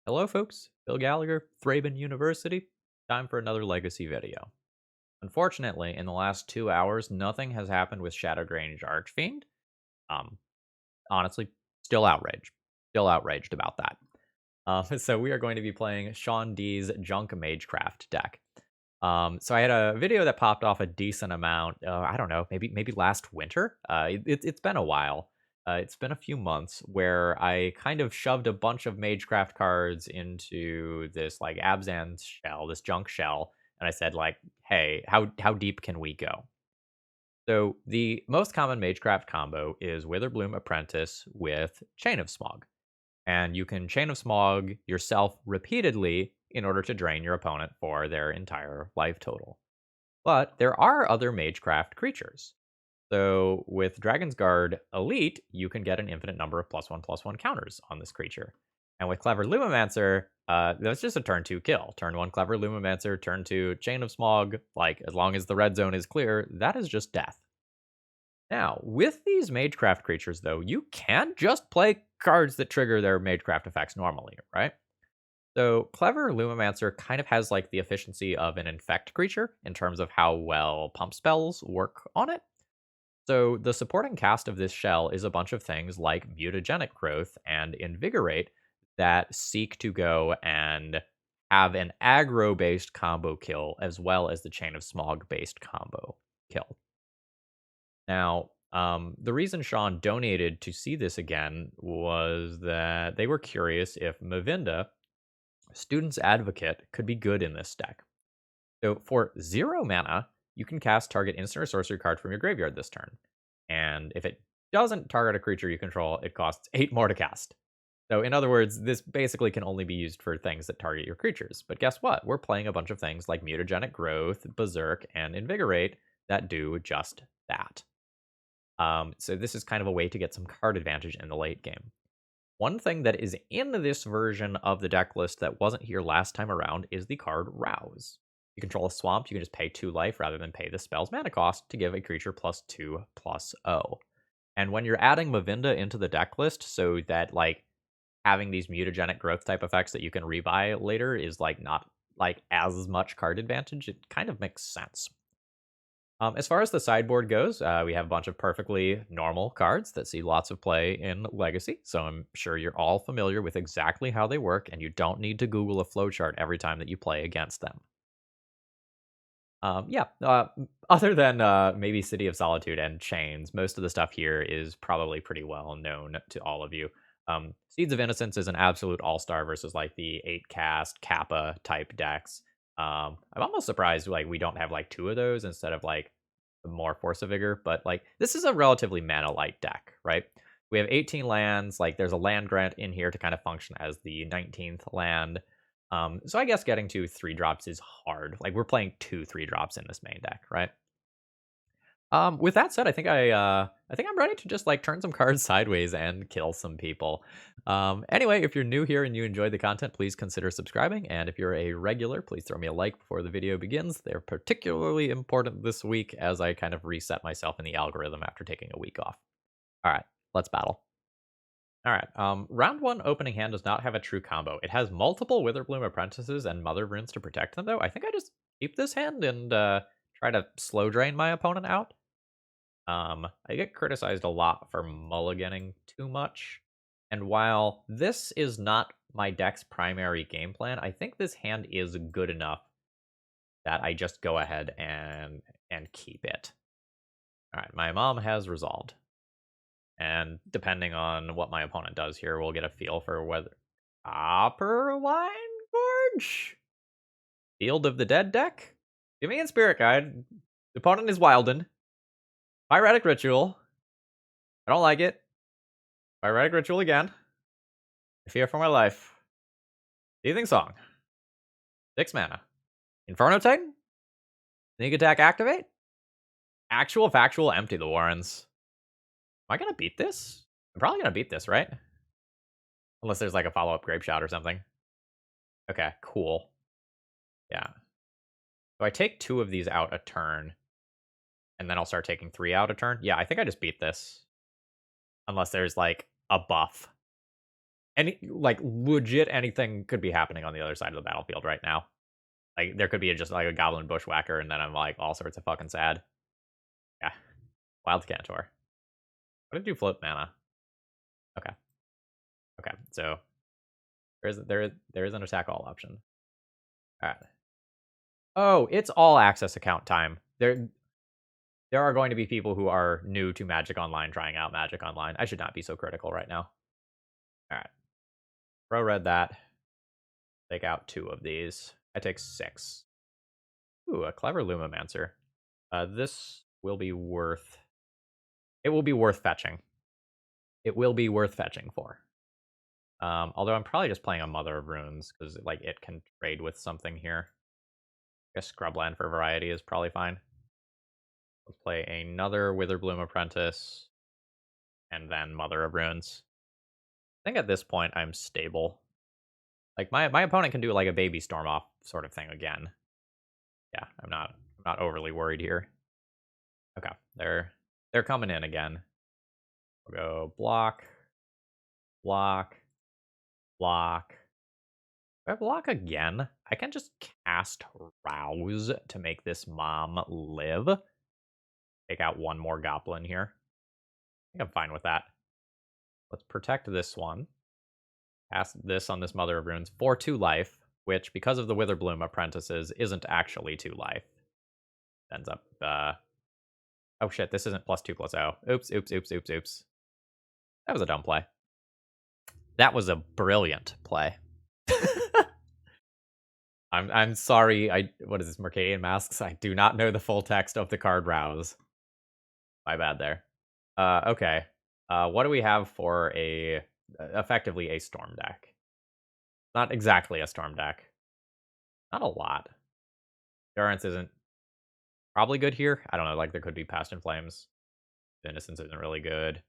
Hello folks, Bill Gallagher, Thraben University. Time for another Legacy video. Unfortunately, in the last 2 hours, nothing has happened with Shadowgrange Archfiend. Um, Honestly, still outraged. Still outraged about that. So we are going to be playing Sean D's Junk Magecraft deck. So I had a video that popped off a decent amount. I don't know, maybe last winter. It's been a while. It's been a few months where I kind of shoved a bunch of Magecraft cards into this like Abzan shell, this junk shell, and I said like, hey, how deep can we go? So the most common Magecraft combo is Witherbloom Apprentice with Chain of Smog. And you can Chain of Smog yourself repeatedly in order to drain your opponent for their entire life total. But there are other Magecraft creatures. So with Dragon's Guard Elite, you can get an infinite number of +1/+1 counters on this creature. And with Clever Lumimancer, that's just a turn 2 kill. Turn 1 Clever Lumimancer, turn 2 Chain of Smog. Like, as long as the red zone is clear, that is just death. Now, with these Magecraft creatures, though, you can't just play cards that trigger their Magecraft effects normally, right? So, Clever Lumimancer kind of has like the efficiency of an infect creature in terms of how well pump spells work on it. So, the supporting cast of this shell is a bunch of things like Mutagenic Growth and Invigorate that seek to go and have an aggro based combo kill as well as the Chain of Smog based combo kill. Now, the reason Sean donated to see this again was that they were curious if Mavinda, Student's Advocate, could be good in this deck. So for 0 mana, you can cast target instant or sorcery card from your graveyard this turn. And if it doesn't target a creature you control, it costs 8 more to cast. So in other words, this basically can only be used for things that target your creatures. But guess what? We're playing a bunch of things like Mutagenic Growth, Berserk, and Invigorate that do just that. So this is kind of a way to get some card advantage in the late game. One thing that is in this version of the deck list that wasn't here last time around is the card Rouse. You control a swamp, you can just pay 2 life rather than pay the spell's mana cost to give a creature +2/+0. And when you're adding Mavinda into the deck list so that like having these mutagenic growth type effects that you can rebuy later is like not like as much card advantage, it kind of makes sense. As far as the sideboard goes, we have a bunch of perfectly normal cards that see lots of play in Legacy, so I'm sure you're all familiar with exactly how they work, and you don't need to Google a flowchart every time that you play against them. Yeah, other than maybe City of Solitude and Chains, most of the stuff here is probably pretty well known to all of you. Seeds of Innocence is an absolute all-star versus like the 8-cast Kappa type decks. I'm almost surprised like we don't have like 2 of those instead of like more Force of Vigor, but like this is a relatively mana light deck, right? We have 18 lands, like there's a land grant in here to kind of function as the 19th land. So I guess getting to 3-drops is hard. Like we're playing 2 3-drops in this main deck, right? With that said, I think I'm ready to just like turn some cards sideways and kill some people. Anyway, if you're new here and you enjoyed the content, please consider subscribing. And if you're a regular, please throw me a like before the video begins. They're particularly important this week as I kind of reset myself in the algorithm after taking a week off. All right, let's battle. All right, round 1 opening hand does not have a true combo. It has multiple Witherbloom Apprentices and Mother Runes to protect them, though. I think I just keep this hand and try to slow drain my opponent out. I get criticized a lot for mulliganing too much. And while this is not my deck's primary game plan, I think this hand is good enough that I just go ahead and keep it. All right, my mom has resolved. And depending on what my opponent does here, we'll get a feel for whether Copperline Gorge? Field of the Dead deck? Give me in Spirit Guide. The opponent is Wilden. Pyretic Ritual. I don't like it. Pyretic Ritual again. I fear for my life. Teething Song. 6 mana. Inferno Titan? Sneak Attack activate? Actual Factual empty the Warrens. Am I gonna beat this? I'm probably gonna beat this, right? Unless there's like a follow-up Grape Shot or something. Okay, cool. Yeah. So I take 2 of these out a turn. And then I'll start taking 3 out a turn. Yeah, I think I just beat this. Unless there's like a buff. like, legit anything could be happening on the other side of the battlefield right now. Like, there could be just, like, a goblin bushwhacker, and then I'm, like, all sorts of fucking sad. Yeah. Wild Cantor. What did you float mana? Okay. Okay, so there is an attack all option. Alright. Oh, it's all access account time. There are going to be people who are new to Magic Online trying out Magic Online. I should not be so critical right now. Alright. Pro red that. Take out 2 of these. I take 6. Ooh, a clever Lumomancer. This will be worth... It will be worth fetching. It will be worth fetching for. Although I'm probably just playing a Mother of Runes, because like it can trade with something here. I guess Scrubland for variety is probably fine. Let's play another Witherbloom Apprentice, and then Mother of Runes. I think at this point I'm stable. Like my opponent can do like a baby storm off sort of thing again. Yeah, I'm not overly worried here. Okay, they're coming in again. We'll go block, block, block. If I block again, I can just cast Rouse to make this mom live. Take out 1 more goblin here. I think I'm fine with that. Let's protect this one. Cast this on this Mother of Runes for 2 life, which, because of the Witherbloom apprentices, isn't actually 2 life. Ends up, oh shit, this isn't +2/+0. Oops, oops, oops, oops, oops. That was a dumb play. That was a brilliant play. I'm sorry, what is this, Mercadian Masks? I do not know the full text of the card Rouse. My bad there. Okay. What do we have for effectively a storm deck? Not exactly a storm deck. Not a lot. Endurance isn't probably good here. I don't know, like there could be Past in Flames. Innocence isn't really good.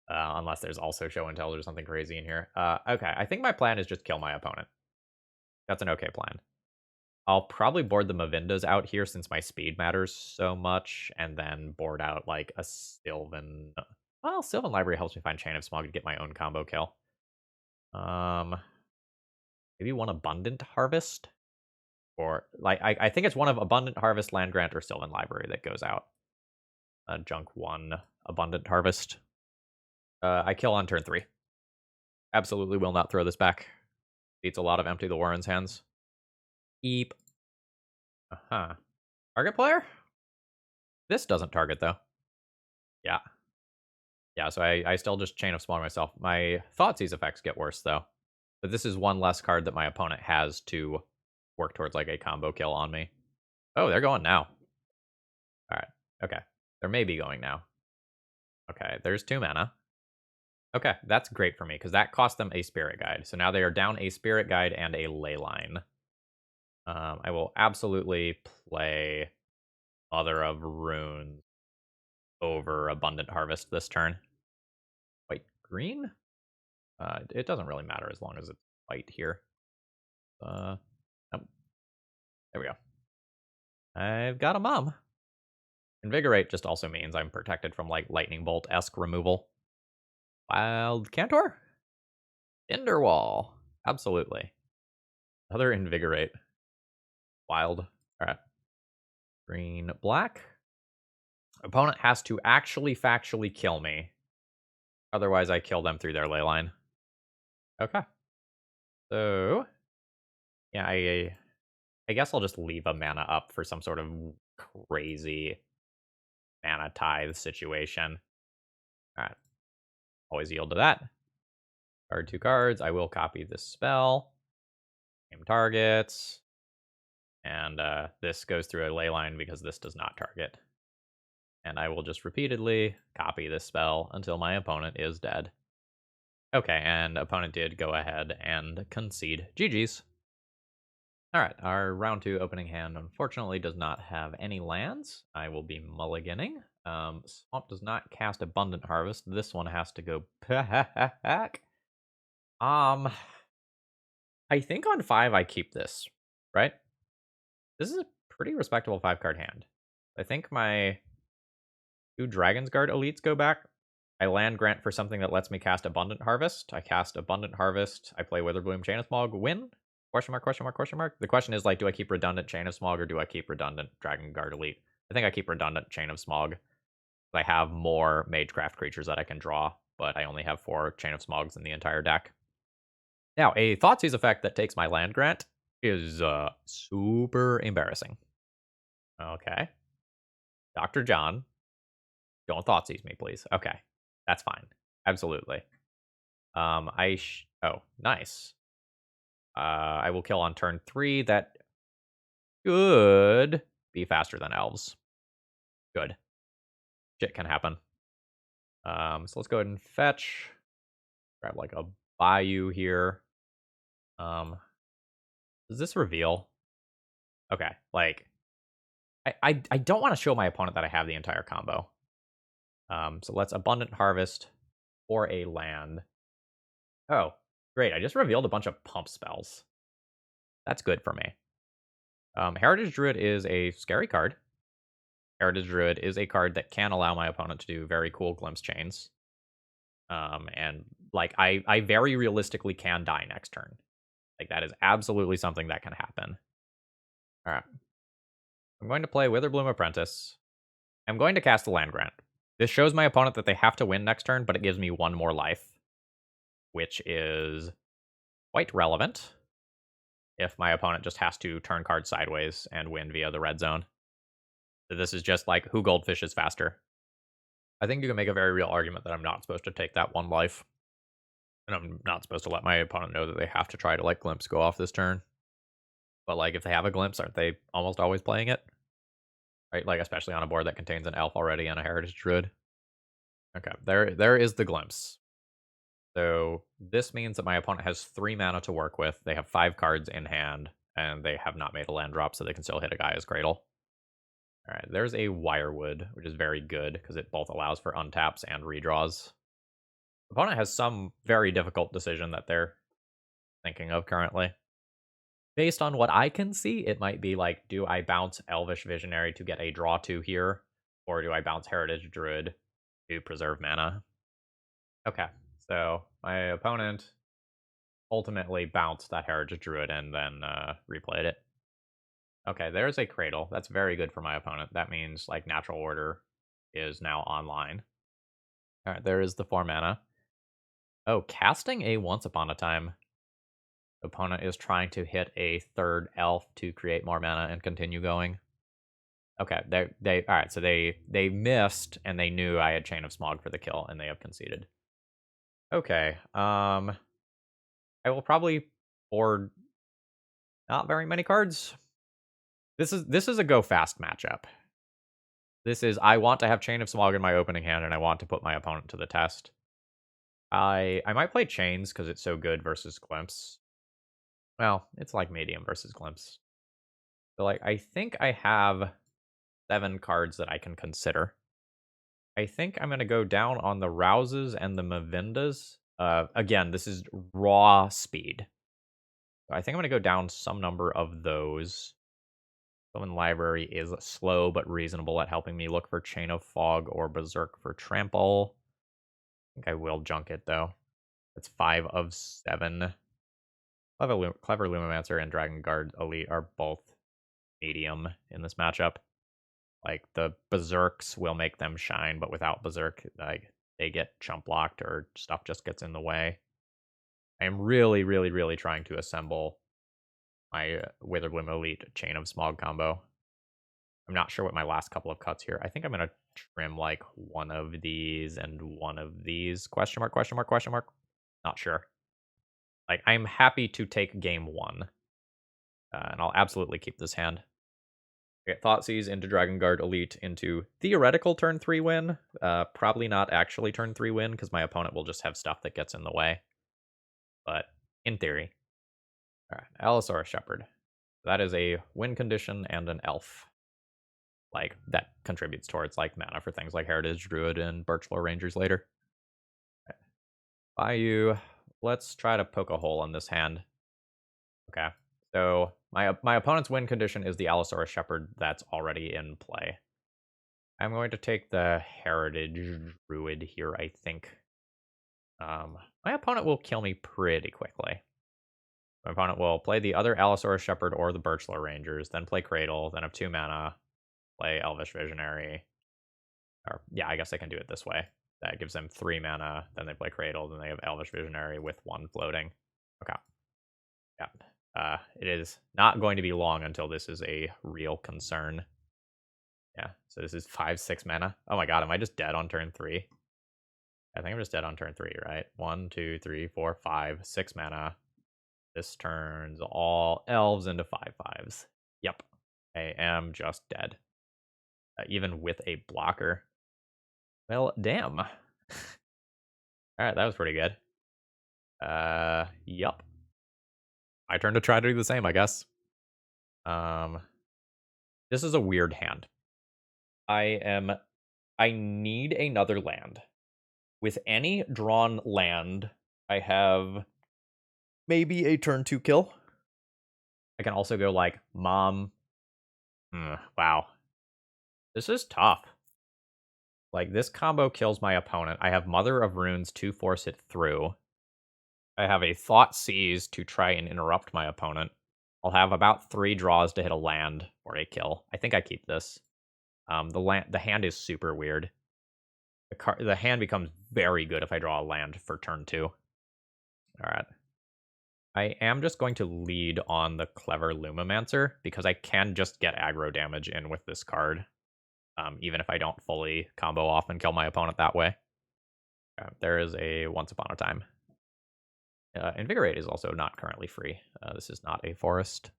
Unless there's also Show and Tell or something crazy in here. Okay, I think my plan is just kill my opponent. That's an okay plan. I'll probably board the Mavindas out here since my speed matters so much, and then board out like a Sylvan. Well, Sylvan Library helps me find Chain of Smog to get my own combo kill. Maybe 1 Abundant Harvest, or like I think it's 1 of Abundant Harvest, Land Grant, or Sylvan Library that goes out. Junk 1 Abundant Harvest. I kill on turn 3. Absolutely will not throw this back. Beats a lot of Empty the Warren's hands. Keep. Target player? This doesn't target, though. Yeah. Yeah, so I still just Chain of Smog myself. My Thoughtseize effects get worse, though. But this is 1 less card that my opponent has to work towards, like, a combo kill on me. Oh, they're going now. Alright, okay. They're maybe going now. Okay, there's 2 mana. Okay, that's great for me, because that cost them a Spirit Guide. So now they are down a Spirit Guide and a Leyline. I will absolutely play Mother of Runes over Abundant Harvest this turn. White, green? It doesn't really matter as long as it's white here. Nope. There we go. I've got a mom. Invigorate just also means I'm protected from, like, Lightning Bolt-esque removal. Wild Cantor? Tinderwall. Absolutely. Another Invigorate. Wild. Alright. Green, black. Opponent has to actually factually kill me. Otherwise, I kill them through their leyline. Okay. So, yeah, I guess I'll just leave a mana up for some sort of crazy mana tithe situation. Alright. Always yield to that. Card 2 cards. I will copy this spell. Name targets. And this goes through a leyline because this does not target. And I will just repeatedly copy this spell until my opponent is dead. Okay, and opponent did go ahead and concede. GG's. Alright, our round 2 opening hand unfortunately does not have any lands. I will be mulliganing. Swamp does not cast Abundant Harvest. This one has to go back. I think on 5 I keep this, right? This is a pretty respectable 5-card hand. I think my 2 Dragon's Guard elites go back. I land grant for something that lets me cast Abundant Harvest. I cast Abundant Harvest. I play Witherbloom, Chain of Smog, win? Question mark, question mark, question mark. The question is, like, do I keep redundant Chain of Smog or do I keep redundant Dragon Guard Elite? I think I keep redundant Chain of Smog. I have more Magecraft creatures that I can draw, but I only have 4 Chain of Smogs in the entire deck. Now, a Thoughtseize effect that takes my land grant is super embarrassing. Okay. Dr. John, don't Thoughtseize me, please. Okay. That's fine. Absolutely. Oh, nice. I will kill on turn 3. That should be faster than elves. Good. Shit can happen. So let's go ahead and fetch. Grab like a Bayou here. Does this reveal? Okay, like I don't want to show my opponent that I have the entire combo. So let's Abundant Harvest for a land. Oh, great! I just revealed a bunch of pump spells. That's good for me. Heritage Druid is a scary card. Heritage Druid is a card that can allow my opponent to do very cool glimpse chains. And like I very realistically can die next turn. Like that is absolutely something that can happen. All right. I'm going to play Witherbloom Apprentice. I'm going to cast the Land Grant. This shows my opponent that they have to win next turn, but it gives me 1 more life, which is quite relevant if my opponent just has to turn cards sideways and win via the red zone. So this is just like, who goldfishes faster? I think you can make a very real argument that I'm not supposed to take that 1 life. And I'm not supposed to let my opponent know that they have to try to, like, glimpse go off this turn. But, like, if they have a glimpse, aren't they almost always playing it? Right? Like, especially on a board that contains an elf already and a heritage druid. Okay, there is the glimpse. So this means that my opponent has 3 mana to work with. They have 5 cards in hand, and they have not made a land drop, so they can still hit a Gaia's Cradle. All right, there's a Wirewood, which is very good because it both allows for untaps and redraws. Opponent has some very difficult decision that they're thinking of currently. Based on what I can see, it might be like, do I bounce Elvish Visionary to get a draw 2 here? Or do I bounce Heritage Druid to preserve mana? Okay, so my opponent ultimately bounced that Heritage Druid and then replayed it. Okay, there's a Cradle. That's very good for my opponent. That means like Natural Order is now online. All right, there is the 4 mana. Oh, casting a Once Upon a Time. Opponent is trying to hit a 3rd elf to create more mana and continue going. Okay, they all right. So they missed and they knew I had Chain of Smog for the kill and they have conceded. Okay, I will probably board not very many cards. This is a go fast matchup. This is, I want to have Chain of Smog in my opening hand and I want to put my opponent to the test. I might play Chains because it's so good versus Glimpse. Well, it's like medium versus Glimpse. So like I think I have 7 cards that I can consider. I think I'm going to go down on the Rouses and the Mavindas. Again, this is raw speed. So I think I'm going to go down some number of those. Summon Library is slow but reasonable at helping me look for Chain of Fog or Berserk for Trample. I think I will junk it, though. It's 5 of 7. Clever Lumimancer and Dragon Guard Elite are both medium in this matchup. Like, the Berserks will make them shine, but without Berserk, like, they get chump blocked or stuff just gets in the way. I am really, really, really trying to assemble my Witherbloom Elite Chain of Smog combo. I'm not sure what my last couple of cuts here. I think I'm going to trim, like, one of these and one of these. Question mark, question mark, question mark. Not sure. Like, I'm happy to take game 1. And I'll absolutely keep this hand. Okay, Thoughtseize into Dragon Guard Elite into theoretical turn 3 win. Probably not actually turn 3 win because my opponent will just have stuff that gets in the way. But in theory. All right, Allosaurus Shepherd. That is a win condition and an elf. Like, that contributes towards, like, mana for things like Heritage Druid and Birchlore Rangers later. Okay. Bayou. Let's try to poke a hole in this hand. Okay. So my opponent's win condition is the Allosaurus Shepherd that's already in play. I'm going to take the Heritage Druid here, I think. My opponent will kill me pretty quickly. My opponent will play the other Allosaurus Shepherd or the Birchlore Rangers, then play Cradle, then have 2 mana, play Elvish Visionary. Or, yeah, I guess I can do it this way. That gives them 3 mana, then they play Cradle, then they have Elvish Visionary with 1 floating. Okay. Yeah. It is not going to be long until this is a real concern. Yeah, so this is 5, 6 mana. Oh my god, am I just dead on turn 3? I think I'm just dead on turn 3, right? 1, 2, 3, 4, 5, 6 mana. This turns all elves into 5/5s. Yep. I am just dead. Even with a blocker. Well, damn. Alright, that was pretty good. Yup. My turn to try to do the same, I guess. This is a weird hand. I need another land. With any drawn land, I have maybe a turn 2 kill. I can also go like Mom. Wow. This is tough. Like, this combo kills my opponent. I have Mother of Runes to force it through. I have a Thoughtseize to try and interrupt my opponent. I'll have about 3 draws to hit a land or a kill. I think I keep this. The hand is super weird. The hand becomes very good if I draw a land for turn 2. Alright. I am just going to lead on the Clever Lumimancer, because I can just get aggro damage in with this card. Even if I don't fully combo off and kill my opponent that way. There is a Once Upon a Time. Invigorate is also not currently free. This is not a forest.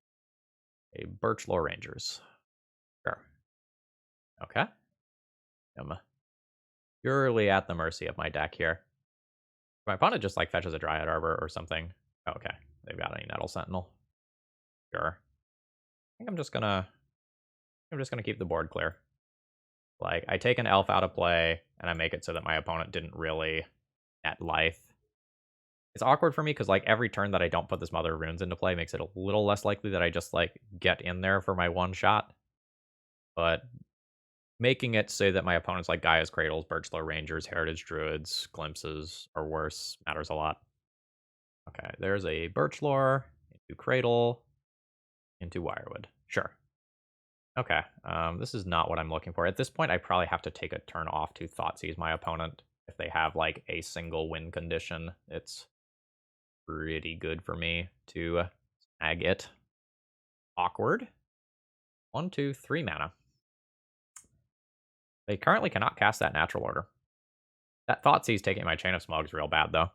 A Birchlore Rangers. Sure. Okay. I'm purely at the mercy of my deck here. My opponent just like fetches a Dryad Arbor or something. Oh, okay. They've got a Nettle Sentinel. Sure. I think I'm just gonna keep the board clear. Like, I take an elf out of play, and I make it so that my opponent didn't really net life. It's awkward for me, because, like, every turn that I don't put this Mother of Runes into play makes it a little less likely that I just, like, get in there for my one shot. But making it so that my opponent's, like, Gaia's Cradles, Birchlore Rangers, Heritage Druids, Glimpses, or worse, matters a lot. Okay, there's a Birchlore, into Cradle, into Wirewood. Sure. Okay, this is not what I'm looking for. At this point, I probably have to take a turn off to Thoughtseize my opponent. If they have, like, a single win condition, it's pretty good for me to snag it. Awkward. 1, 2, 3 mana. They currently cannot cast that Natural Order. That Thoughtseize taking my Chain of Smog is real bad, though.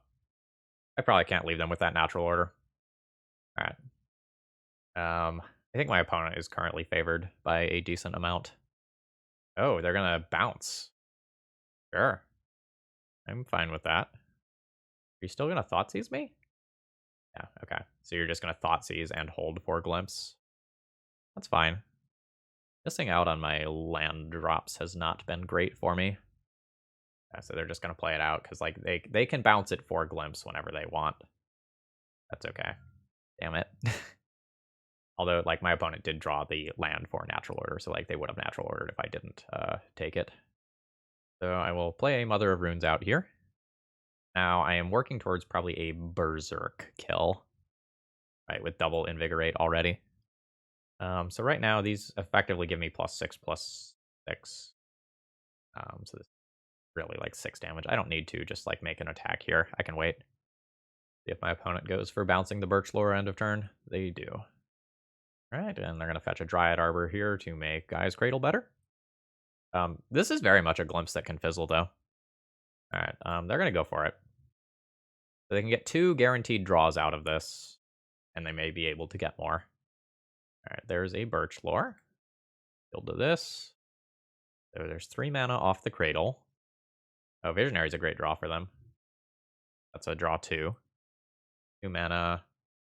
I probably can't leave them with that Natural Order. Alright. I think my opponent is currently favored by a decent amount. Oh, they're gonna bounce. Sure. I'm fine with that. Are you still gonna Thoughtseize me? Yeah, okay. So you're just gonna Thoughtseize and hold for Glimpse. That's fine. Missing out on my land drops has not been great for me. Yeah, so they're just gonna play it out, because like they can bounce it for Glimpse whenever they want. That's okay. Damn it. Although, like, my opponent did draw the land for Natural Order, so, like, they would have Natural Ordered if I didn't take it. So I will play a Mother of Runes out here. Now, I am working towards probably a Berserk kill. Right, with double Invigorate already. So right now, these effectively give me +6/+6. So this is really, like, 6 damage. I don't need to just, like, make an attack here. I can wait. See if my opponent goes for bouncing the Birchlore end of turn. They do. Alright, and they're going to fetch a Dryad Arbor here to make Gaia's Cradle better. This is very much a Glimpse that can fizzle, though. Alright, they're going to go for it. So they can get 2 guaranteed draws out of this, and they may be able to get more. Alright, there's a Birchlore. Build to this. So there's 3 mana off the Cradle. Oh, Visionary is a great draw for them. That's a draw 2. 2 mana.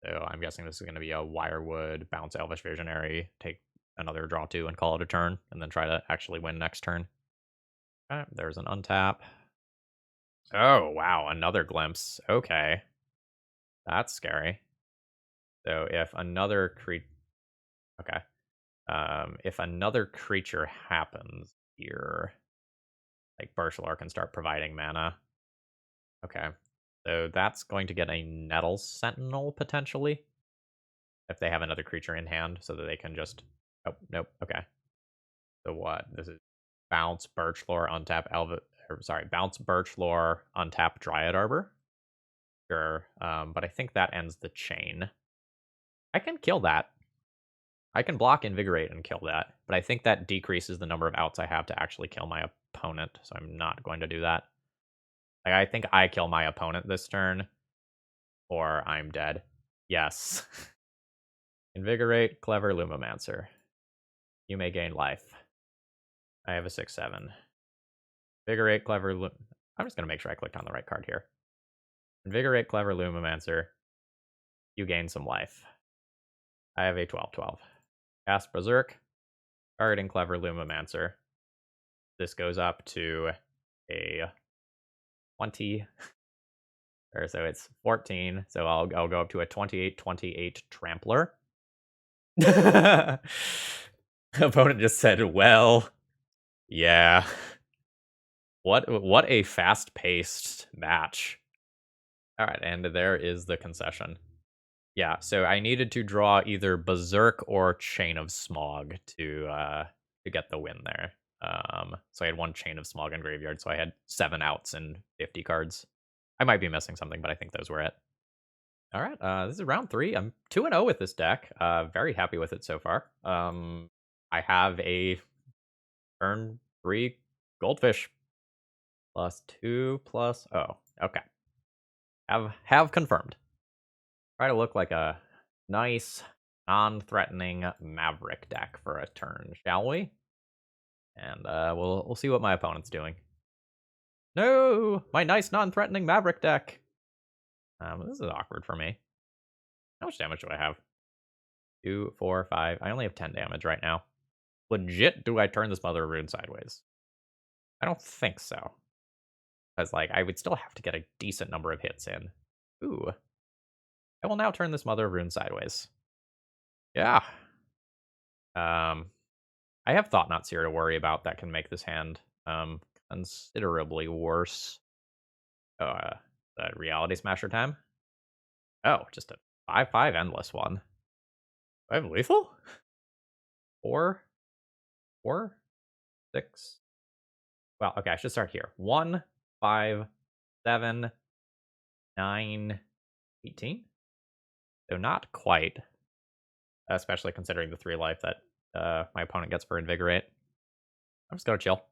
So I'm guessing this is going to be a Wirewood, bounce Elvish Visionary, take another draw 2 and call it a turn, and then try to actually win next turn. Okay, there's an untap. Oh, wow, another Glimpse. Okay. That's scary. So if another creature... Okay. If another creature happens, here. Like, Birchlore can start providing mana. Okay. So that's going to get a Nettle Sentinel, potentially. If they have another creature in hand, so that they can just... Oh, nope. Okay. So what? This is bounce Birchlore, untap bounce Birchlore, untap Dryad Arbor. Sure. But I think that ends the chain. I can kill that. I can block Invigorate and kill that, but I think that decreases the number of outs I have to actually kill my opponent, so I'm not going to do that. Like, I think I kill my opponent this turn, or I'm dead. Yes. Invigorate, Clever Lumomancer. You may gain life. I have a 6/7. Invigorate, Clever I'm just going to make sure I clicked on the right card here. Invigorate, Clever Lumomancer. You gain some life. I have a 12/12. Cast Berserk. Targeting Clever Lumomancer. This goes up to a 20. Or so it's 14. So I'll go up to a 28/28 Trampler. Opponent just said, well, yeah. What a fast-paced match. All right, and there is the concession. Yeah, so I needed to draw either Berserk or Chain of Smog to get the win there. So I had one Chain of Smog in graveyard, so I had 7 outs and 50 cards. I might be missing something, but I think those were it. All right, this is round 3. I'm 2-0 with this deck. Very happy with it so far. I have a turn 3 Goldfish. +2 +... Oh, okay. Have confirmed. Try to look like a nice, non-threatening Maverick deck for a turn, shall we? And we'll see what my opponent's doing. No! My nice, non-threatening Maverick deck! This is awkward for me. How much damage do I have? 2, 4, 5. I only have 10 damage right now. Legit, do I turn this Mother of Ruin sideways? I don't think so. Because, like, I would still have to get a decent number of hits in. Ooh. I will now turn this Mother of Ruin sideways. Yeah. I have Thought-Knot Seer to worry about that can make this hand considerably worse. The Reality Smasher time? Oh, just a 5/5 endless one. Do I have lethal? 4, 4, 6. Well, okay, I should start here. 1, 5, 7, 9, 18. So not quite. Especially considering the 3 life that my opponent gets for Invigorate. I'm just gonna chill.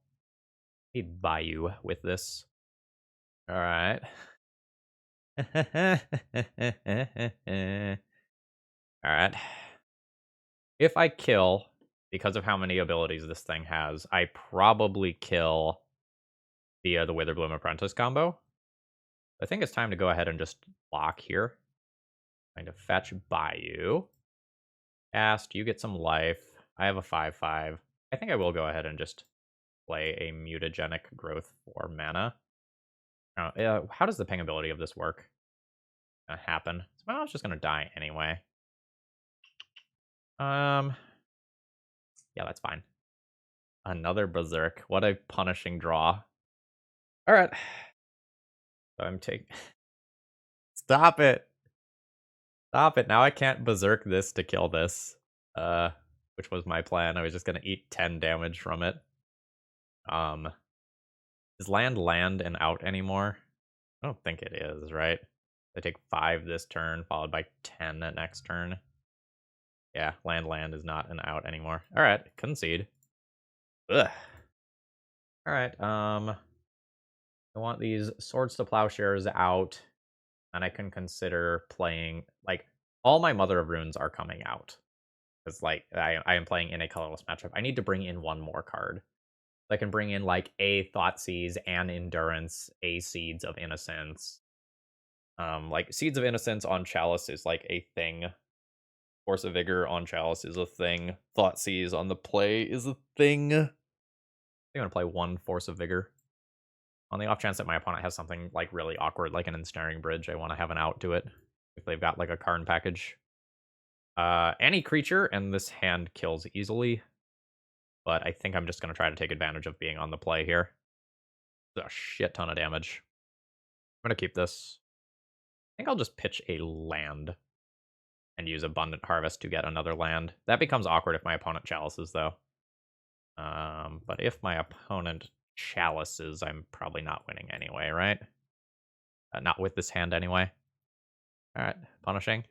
He'd buy you with this. Alright. Alright. If I kill, because of how many abilities this thing has, I probably kill via the Witherbloom Apprentice combo. I think it's time to go ahead and just block here. Trying to fetch Bayou. Cast, you get some life. I have a 5/5. I think I will go ahead and just play a Mutagenic Growth for mana. How does the ping ability of this work? Happen? Well, I was just gonna die anyway. Yeah, that's fine. Another Berserk. What a punishing draw. All right. So I'm taking... Stop it. Stop it. Now I can't Berserk this to kill this. Which was my plan. I was just gonna eat 10 damage from it. Is land and out anymore? I don't think it is, right? I take 5 this turn, followed by 10 next turn. Yeah, land is not an out anymore. Alright, concede. Ugh. Alright, I want these Swords to Plowshares out, and I can consider playing, like, all my Mother of Runes are coming out. Because, like, I am playing in a colorless matchup. I need to bring in one more card. I can bring in, like, a Thoughtseize, an Endurance, a Seeds of Innocence. Like, Seeds of Innocence on Chalice is, like, a thing. Force of Vigor on Chalice is a thing. Thoughtseize on the play is a thing. I'm gonna play 1 Force of Vigor. On the off chance that my opponent has something, like, really awkward, like an Ensnaring Bridge, I want to have an out to it. If they've got, like, a Karn package. Any creature, and this hand kills easily. but I think I'm just going to try to take advantage of being on the play here. A shit ton of damage. I'm going to keep this. I think I'll just pitch a land and use Abundant Harvest to get another land. That becomes awkward if my opponent chalices, though. But if my opponent chalices, I'm probably not winning anyway, right? Not with this hand anyway. All right, punishing.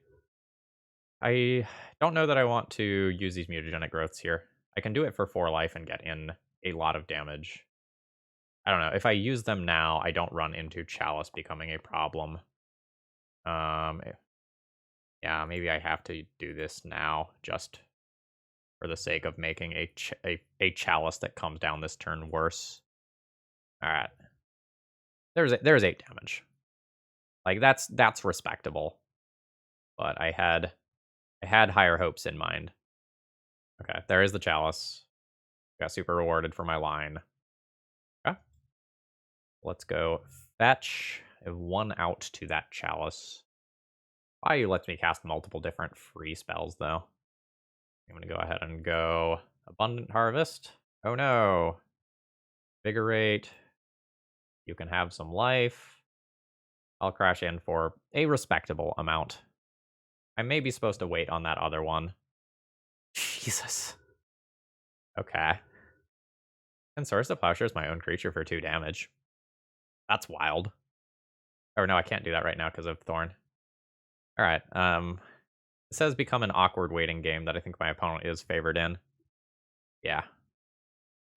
I don't know that I want to use these mutagenic growths here. I can do it for 4 life and get in a lot of damage. I don't know. If I use them now, I don't run into Chalice becoming a problem. Yeah, maybe I have to do this now just for the sake of making a Chalice that comes down this turn worse. All right. There's 8 damage. Like that's respectable. But I had higher hopes in mind. Okay, there is the Chalice. Got super rewarded for my line. Okay. Let's go fetch. I have 1 out to that Chalice. Bayou lets me cast multiple different free spells, though. I'm going to go ahead and go Abundant Harvest. Oh no. Invigorate. You can have some life. I'll crash in for a respectable amount. I may be supposed to wait on that other one. Jesus. Okay. And Source of Plowshare is my own creature for 2 damage. That's wild. Or no, I can't do that right now because of Thorn. Alright, this has become an awkward waiting game that I think my opponent is favored in. Yeah.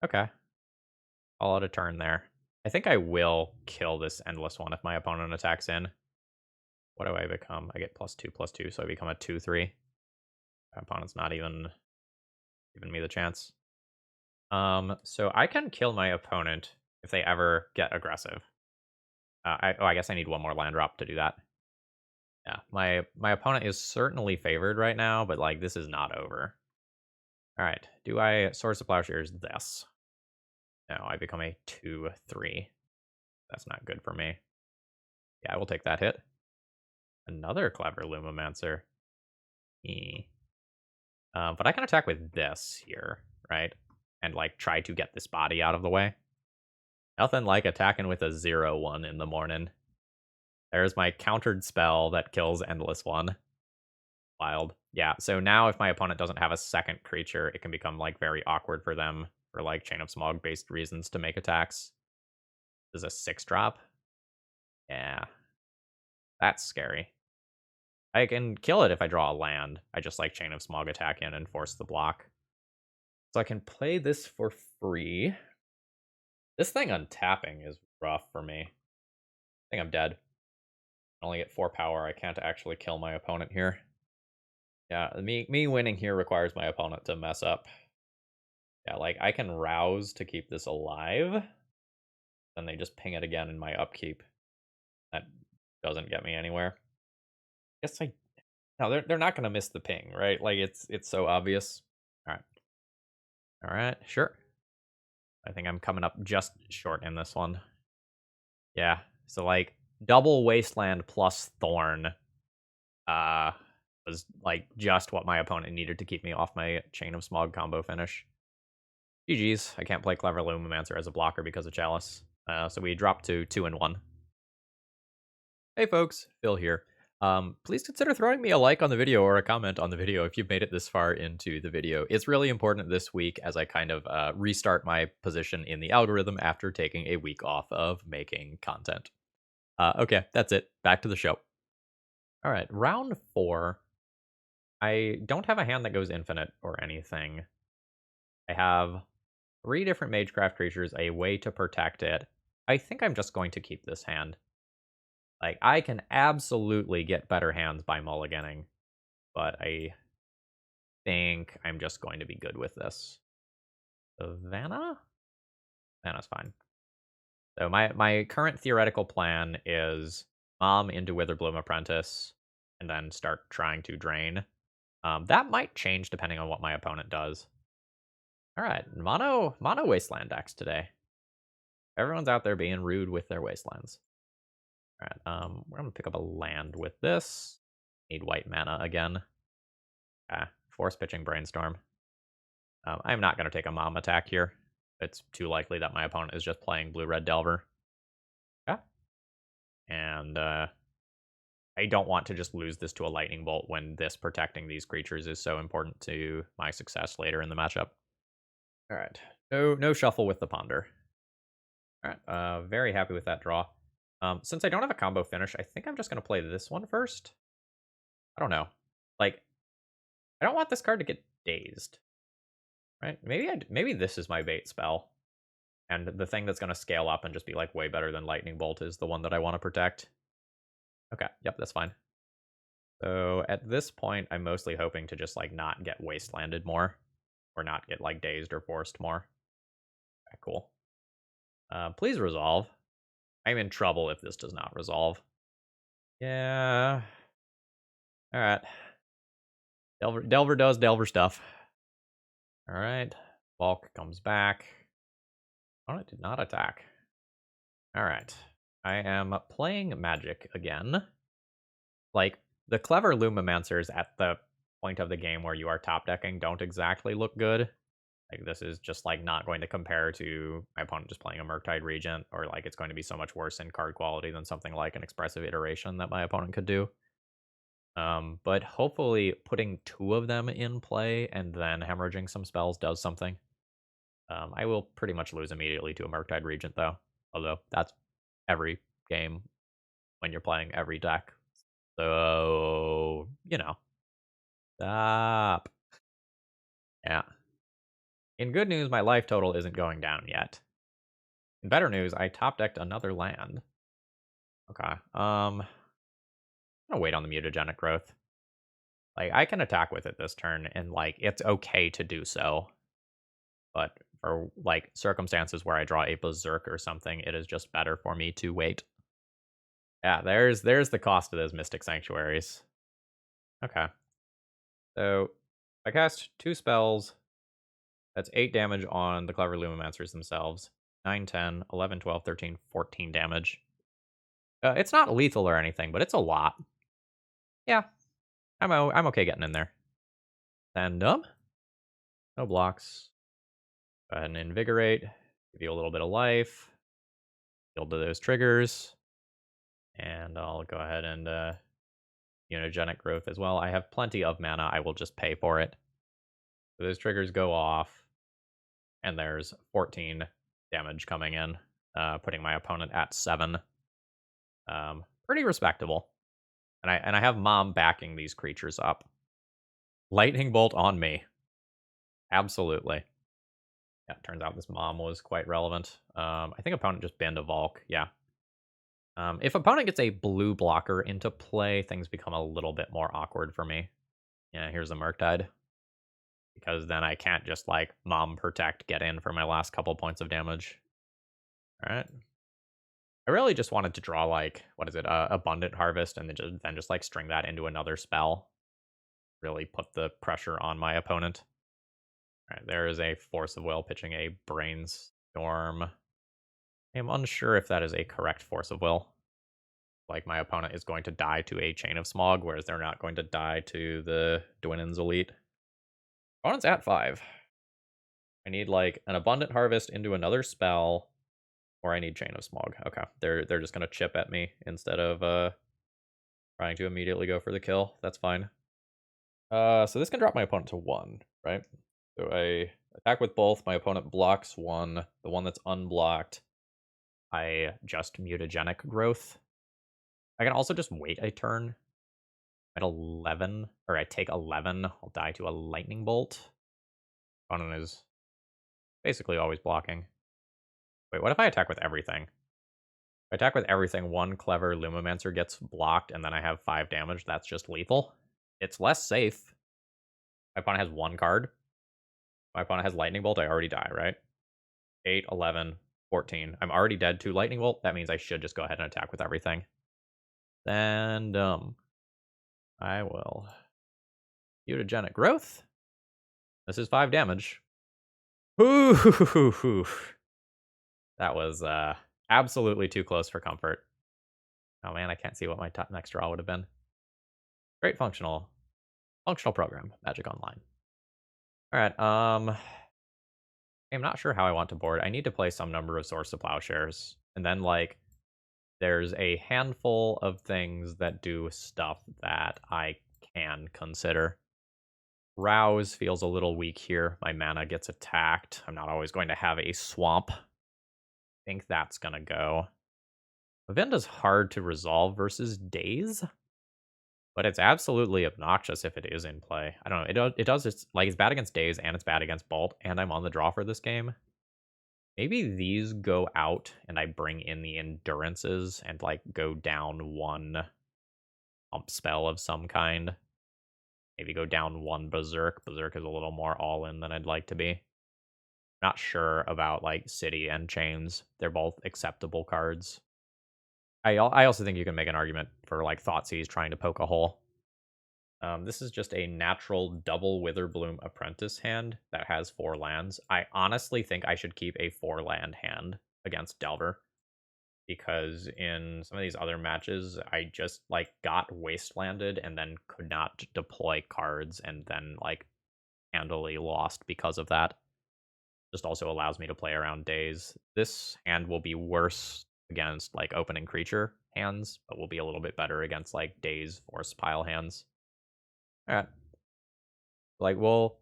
Okay. Call it a turn there. I think I will kill this Endless one if my opponent attacks in. What do I become? I get +2/+2, so I become a 2/3. My opponent's not even giving me the chance. So I can kill my opponent if they ever get aggressive. I guess I need 1 more land drop to do that. Yeah, my opponent is certainly favored right now, but like this is not over. All right, do I Source of Plowshares this? No, I become a 2/3. That's not good for me. Yeah, I will take that hit. Another clever Lumomancer. But I can attack with this here, right? And like try to get this body out of the way. Nothing like attacking with a 0/1 in the morning. There's my countered spell that kills Endless One. Wild. Yeah, so now if my opponent doesn't have a second creature, it can become like very awkward for them for like Chain of Smog based reasons to make attacks. This is a 6-drop. Yeah. That's scary. I can kill it if I draw a land. I just like Chain of Smog attack in and force the block. So I can play this for free. This thing untapping is rough for me. I think I'm dead. I only get 4 power. I can't actually kill my opponent here. Yeah, me winning here requires my opponent to mess up. Yeah, like I can rouse to keep this alive. Then they just ping it again in my upkeep. That doesn't get me anywhere. Guess no, they're not gonna miss the ping, right? Like it's so obvious. All right, sure. I think I'm coming up just short in this one. Yeah, so like double Wasteland plus Thorn was like just what my opponent needed to keep me off my Chain of Smog combo finish. GG's. I can't play Clever Lumomancer as a blocker because of Chalice. So we dropped to 2 and 1. Hey folks, Phil here. Please consider throwing me a like on the video or a comment on the video if you've made it this far into the video. It's really important this week as I kind of restart my position in the algorithm after taking a week off of making content. Okay, that's it. Back to the show. All right, round 4. I don't have a hand that goes infinite or anything. I have 3 different Magecraft creatures, a way to protect it. I think I'm just going to keep this hand. Like, I can absolutely get better hands by mulliganing, but I think I'm just going to be good with this. Savannah? Savannah's fine. So my current theoretical plan is Mom into Witherbloom Apprentice, and then start trying to drain. That might change depending on what my opponent does. All right, mono wasteland decks today. Everyone's out there being rude with their wastelands. All right, we're gonna pick up a land with this. Need white mana again. Okay, force pitching Brainstorm. I'm not going to take a Mom attack here. It's too likely that my opponent is just playing Blue-Red Delver. Yeah. And I don't want to just lose this to a Lightning Bolt when this protecting these creatures is so important to my success later in the matchup. All right. No shuffle with the Ponder. All right. Very happy with that draw. Since I don't have a combo finish, I think I'm just going to play this one first. I don't know. Like, I don't want this card to get dazed. Right? Maybe this is my bait spell. And the thing that's going to scale up and just be like way better than Lightning Bolt is the one that I want to protect. Okay, yep, that's fine. So at this point, I'm mostly hoping to just like not get wastelanded more. Or not get like dazed or forced more. Okay, cool. Please resolve. I'm in trouble if this does not resolve. Yeah. Alright. Delver does Delver stuff. Alright. Bulk comes back. Oh, it did not attack. Alright. I am playing Magic again. Like, the clever Lumimancers at the point of the game where you are top decking don't exactly look good. Like, this is just, like, not going to compare to my opponent just playing a Murktide Regent, or, like, it's going to be so much worse in card quality than something like an Expressive Iteration that my opponent could do. But hopefully putting 2 of them in play and then hemorrhaging some spells does something. I will pretty much lose immediately to a Murktide Regent, though. Although, that's every game when you're playing every deck. So, you know. Stop. Yeah. In good news, my life total isn't going down yet. In better news, I top decked another land. Okay. I'm gonna wait on the mutagenic growth. Like, I can attack with it this turn, and like it's okay to do so. But for like circumstances where I draw a berserk or something, it is just better for me to wait. Yeah, there's the cost of those Mystic Sanctuaries. Okay. So I cast 2 spells. That's 8 damage on the Clever Lumimancers themselves. 9, 10, 11, 12, 13, 14 damage. It's not lethal or anything, but it's a lot. Yeah, I'm okay getting in there. And no blocks. Go ahead and invigorate. Give you a little bit of life. Yield to those triggers. And I'll go ahead and unigenic growth as well. I have plenty of mana. I will just pay for it. So those triggers go off. And there's 14 damage coming in, putting my opponent at 7. Pretty respectable. And I have Mom backing these creatures up. Lightning Bolt on me. Absolutely. Yeah, turns out this Mom was quite relevant. I think opponent just banned a Volk. Yeah. If opponent gets a blue blocker into play, things become a little bit more awkward for me. Yeah, here's a Murktide. Because then I can't just, like, Mom Protect, get in for my last couple points of damage. Alright. I really just wanted to draw, like, what is it, Abundant Harvest, and then just like, string that into another spell. Really put the pressure on my opponent. Alright, there is a Force of Will pitching a Brainstorm. I'm unsure if that is a correct Force of Will. Like, my opponent is going to die to a Chain of Smog, whereas they're not going to die to the Dwinnen's Elite. Opponent's at 5. I need, like, an Abundant Harvest into another spell, or I need Chain of Smog. Okay, they're just going to chip at me instead of trying to immediately go for the kill. That's fine. So this can drop my opponent to 1, right? So I attack with both. My opponent blocks 1. The one that's unblocked, I just mutagenic growth. I can also just wait a turn at 11, or I take 11. I'll die to a lightning bolt. Opponent is basically always blocking. Wait, what if I attack with everything? If I attack with everything, 1 clever Lumimancer gets blocked, and then I have 5 damage. That's just lethal. It's less safe. My opponent has 1 card. My opponent has lightning bolt. I already die, right? 8, 11, 14. I'm already dead to lightning bolt. That means I should just go ahead and attack with everything. Then, I will mutagenic growth. This is 5 damage. Ooh, that was absolutely too close for comfort. Oh man, I can't see what my next draw would have been. Great functional program, Magic Online. All right, I'm not sure how I want to board. I need to play some number of Source of Plowshares. And then, like, there's a handful of things that do stuff that I can consider. Rouse feels a little weak here. My mana gets attacked. I'm not always going to have a swamp. I think that's going to go. Mavinda's hard to resolve versus Daze, but it's absolutely obnoxious if it is in play. I don't know. It's like it's bad against Daze and it's bad against Bolt, and I'm on the draw for this game. Maybe these go out and I bring in the Endurances and like go down one pump spell of some kind. Maybe go down one Berserk. Berserk is a little more all-in than I'd like to be. Not sure about like City and Chains. They're both acceptable cards. I also think you can make an argument for like Thoughtseize trying to poke a hole. This is just a natural double Witherbloom Apprentice hand that has 4 lands. I honestly think I should keep a 4-land hand against Delver, because in some of these other matches, I just like got wastelanded and then could not deploy cards and then like handily lost because of that. Just also allows me to play around days. This hand will be worse against like opening creature hands, but will be a little bit better against like days force pile hands. All right. Like we'll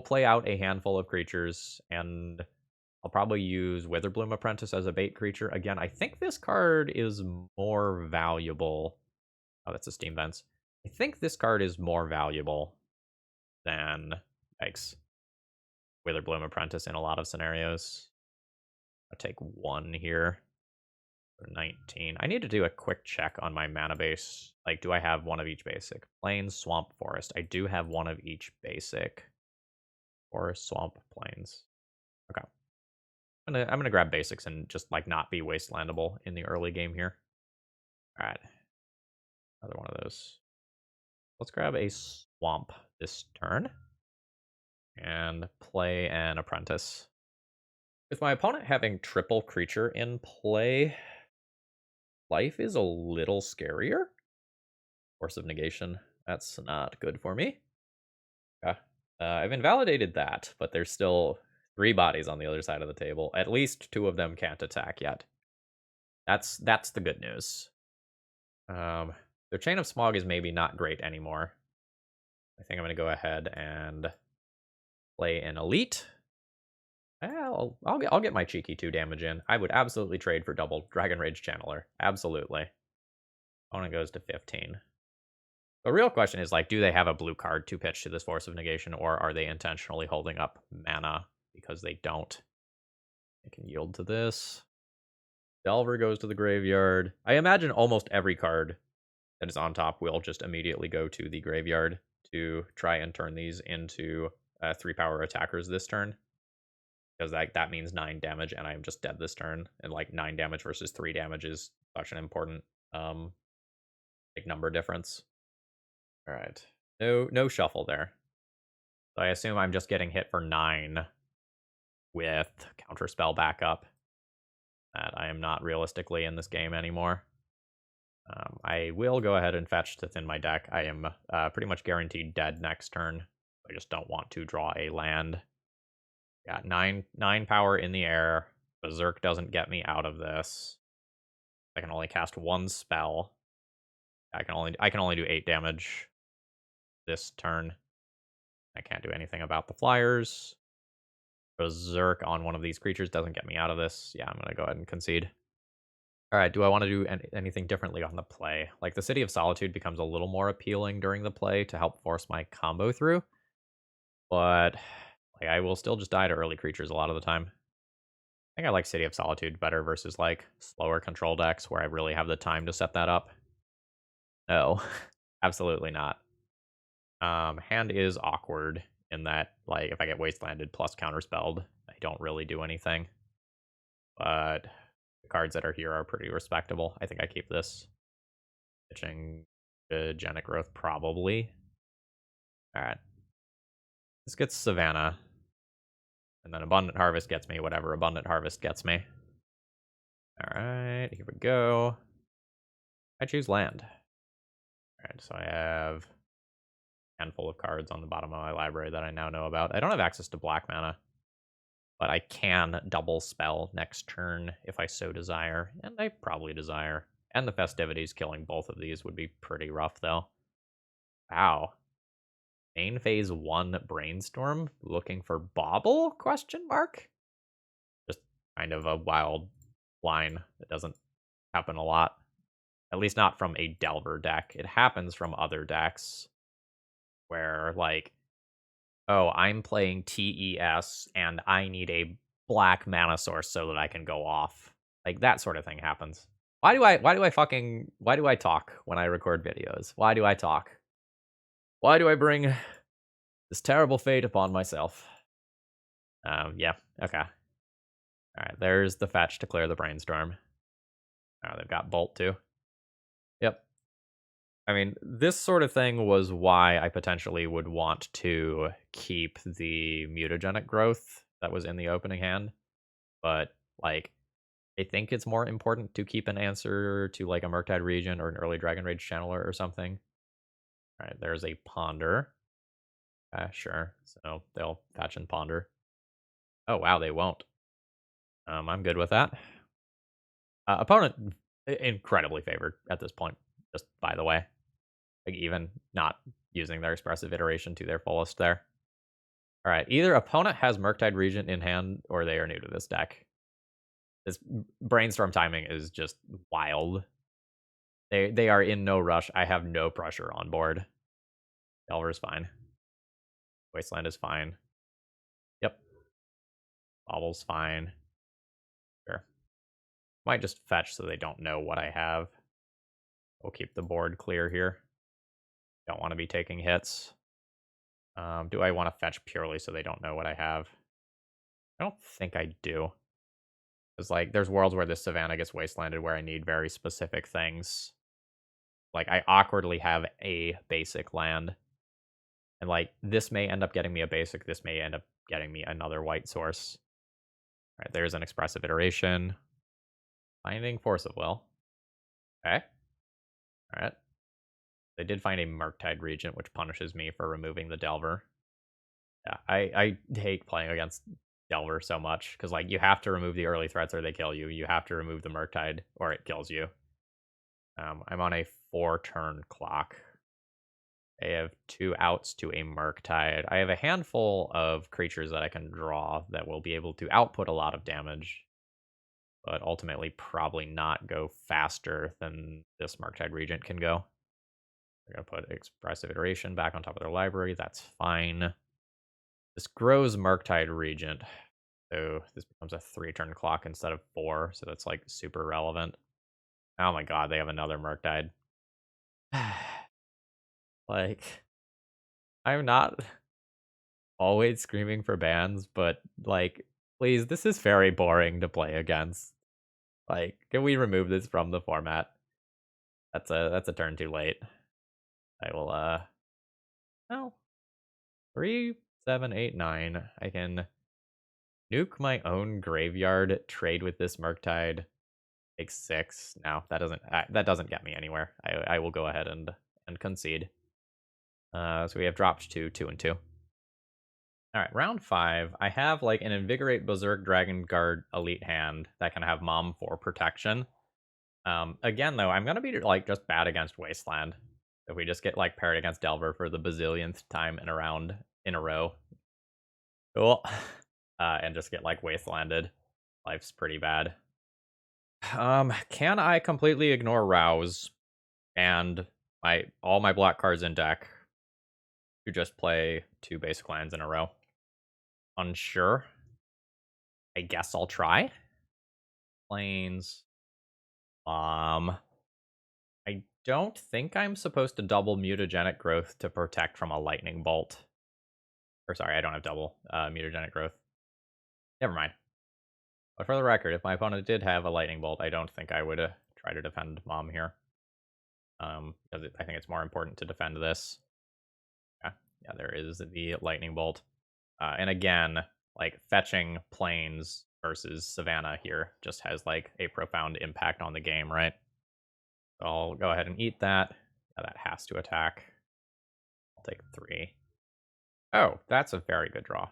play out a handful of creatures, and I'll probably use Witherbloom Apprentice as a bait creature. Again, I think this card is more valuable. Oh, that's a Steam Vents. I think this card is more valuable than Yikes. Witherbloom Apprentice in a lot of scenarios. I'll take 1 here. 19. I need to do a quick check on my mana base. Like, do I have one of each basic? Plains, Swamp, Forest. I do have one of each basic. Forest, Swamp, Plains. Okay. I'm gonna grab basics and just like not be wastelandable in the early game here. All right. Another one of those. Let's grab a Swamp this turn and play an Apprentice. With my opponent having triple creature in play, life is a little scarier. Force of Negation. That's not good for me. Yeah. I've invalidated that, but there's still 3 bodies on the other side of the table. At least 2 of them can't attack yet. That's the good news. Their Chain of Smog is maybe not great anymore. I think I'm going to go ahead and play an Elite. I'll get my cheeky 2 damage in. I would absolutely trade for double Dragon Rage Channeler. Absolutely. Opponent goes to 15. The real question is, like, do they have a blue card to pitch to this Force of Negation, or are they intentionally holding up mana because they don't? They can yield to this. Delver goes to the graveyard. I imagine almost every card that is on top will just immediately go to the graveyard to try and turn these into 3-power attackers this turn. Because that means 9 damage, and I am just dead this turn. And like 9 damage versus 3 damage is such an important like number difference. All right, no shuffle there. So I assume I'm just getting hit for 9 with counterspell backup. That I am not realistically in this game anymore. I will go ahead and fetch to thin my deck. I am pretty much guaranteed dead next turn. I just don't want to draw a land. Got 9 power in the air. Berserk doesn't get me out of this. I can only cast 1 spell. I can only do 8 damage this turn. I can't do anything about the flyers. Berserk on one of these creatures doesn't get me out of this. Yeah, I'm gonna go ahead and concede. All right, do I want to do anything differently on the play? Like, the City of Solitude becomes a little more appealing during the play to help force my combo through. But like, I will still just die to early creatures a lot of the time. I think I like City of Solitude better versus like slower control decks where I really have the time to set that up. No, absolutely not. Hand is awkward in that, like, if I get wastelanded plus counterspelled, I don't really do anything. But the cards that are here are pretty respectable. I think I keep this. Pitching Genic Growth, probably. Alright. This gets Savannah. And then Abundant Harvest gets me whatever Abundant Harvest gets me. Alright, here we go. I choose land. Alright, so I have a handful of cards on the bottom of my library that I now know about. I don't have access to black mana. But I can double spell next turn if I so desire, and I probably desire. And the festivities killing both of these would be pretty rough, though. Wow. Main phase 1 brainstorm looking for bauble question mark? Just kind of a wild line that doesn't happen a lot. At least not from a Delver deck. It happens from other decks where, like, oh, I'm playing TES and I need a black mana source so that I can go off. Like, that sort of thing happens. Why do I talk when I record videos? Why do I talk? Why do I bring this terrible fate upon myself? Yeah, okay. Alright, there's the fetch to clear the brainstorm. Oh, they've got Bolt too. Yep. I mean, this sort of thing was why I potentially would want to keep the mutagenic growth that was in the opening hand. But, like, I think it's more important to keep an answer to, like, a Murktide Regent or an early Dragon Rage Channeler or something. Alright, there's a Ponder. Sure. So they'll fetch and Ponder. Oh, wow, they won't. I'm good with that. Opponent, incredibly favored at this point, just by the way. Like, even not using their expressive iteration to their fullest there. Alright, either opponent has Murktide Regent in hand, or they are new to this deck. This brainstorm timing is just wild. They are in no rush. I have no pressure on board. Delver's fine. Wasteland is fine. Yep. Bobble's fine. Sure. Might just fetch so they don't know what I have. We'll keep the board clear here. Don't want to be taking hits. Do I want to fetch purely so they don't know what I have? I don't think I do. Because, like, there's worlds where this Savannah gets wastelanded where I need very specific things. Like, I awkwardly have a basic land. And, like, this may end up getting me a basic. This may end up getting me another white source. All right, there's an expressive iteration. Finding Force of Will. Okay. All right. They did find a Murktide Regent, which punishes me for removing the Delver. Yeah, I hate playing against Delver so much, because, like, you have to remove the early threats or they kill you. You have to remove the Murktide or it kills you. I'm on a 4-turn clock. I have 2 outs to a Murktide. I have a handful of creatures that I can draw that will be able to output a lot of damage, but ultimately probably not go faster than this Murktide Regent can go. They're going to put Expressive Iteration back on top of their library. That's fine. This grows Murktide Regent, so this becomes a 3-turn clock instead of 4, so that's, like, super relevant. Oh my god, they have another Murktide. Like, I'm not always screaming for bans, but, like, please, this is very boring to play against. Like, can we remove this from the format? That's a turn too late. I will, no. 3, 7, 8, 9. I can nuke my own graveyard, trade with this Murktide, take 6. No, that doesn't get me anywhere. I will go ahead and concede. So we have dropped to 2 and 2. All right, round 5. I have, like, an Invigorate Berserk Dragon Guard elite hand that can have Mom for protection. Again, though, I'm gonna be, like, just bad against Wasteland. If we just get, like, paired against Delver for the bazillionth time in a row. Cool. And just get, like, wastelanded. Life's pretty bad. Can I completely ignore Rouse and all my black cards in deck to just play 2 basic lands in a row? Unsure. I guess I'll try. Plains. I don't think I'm supposed to double mutagenic growth to protect from a lightning bolt. Or sorry, I don't have double mutagenic growth. Never mind. But for the record, if my opponent did have a lightning bolt, I don't think I would try to defend Mom here. Because I think it's more important to defend this. Yeah, there is the lightning bolt. And again, like, fetching Plains versus Savannah here just has, like, a profound impact on the game, right? So I'll go ahead and eat that. Yeah, that has to attack. I'll take 3. Oh, that's a very good draw.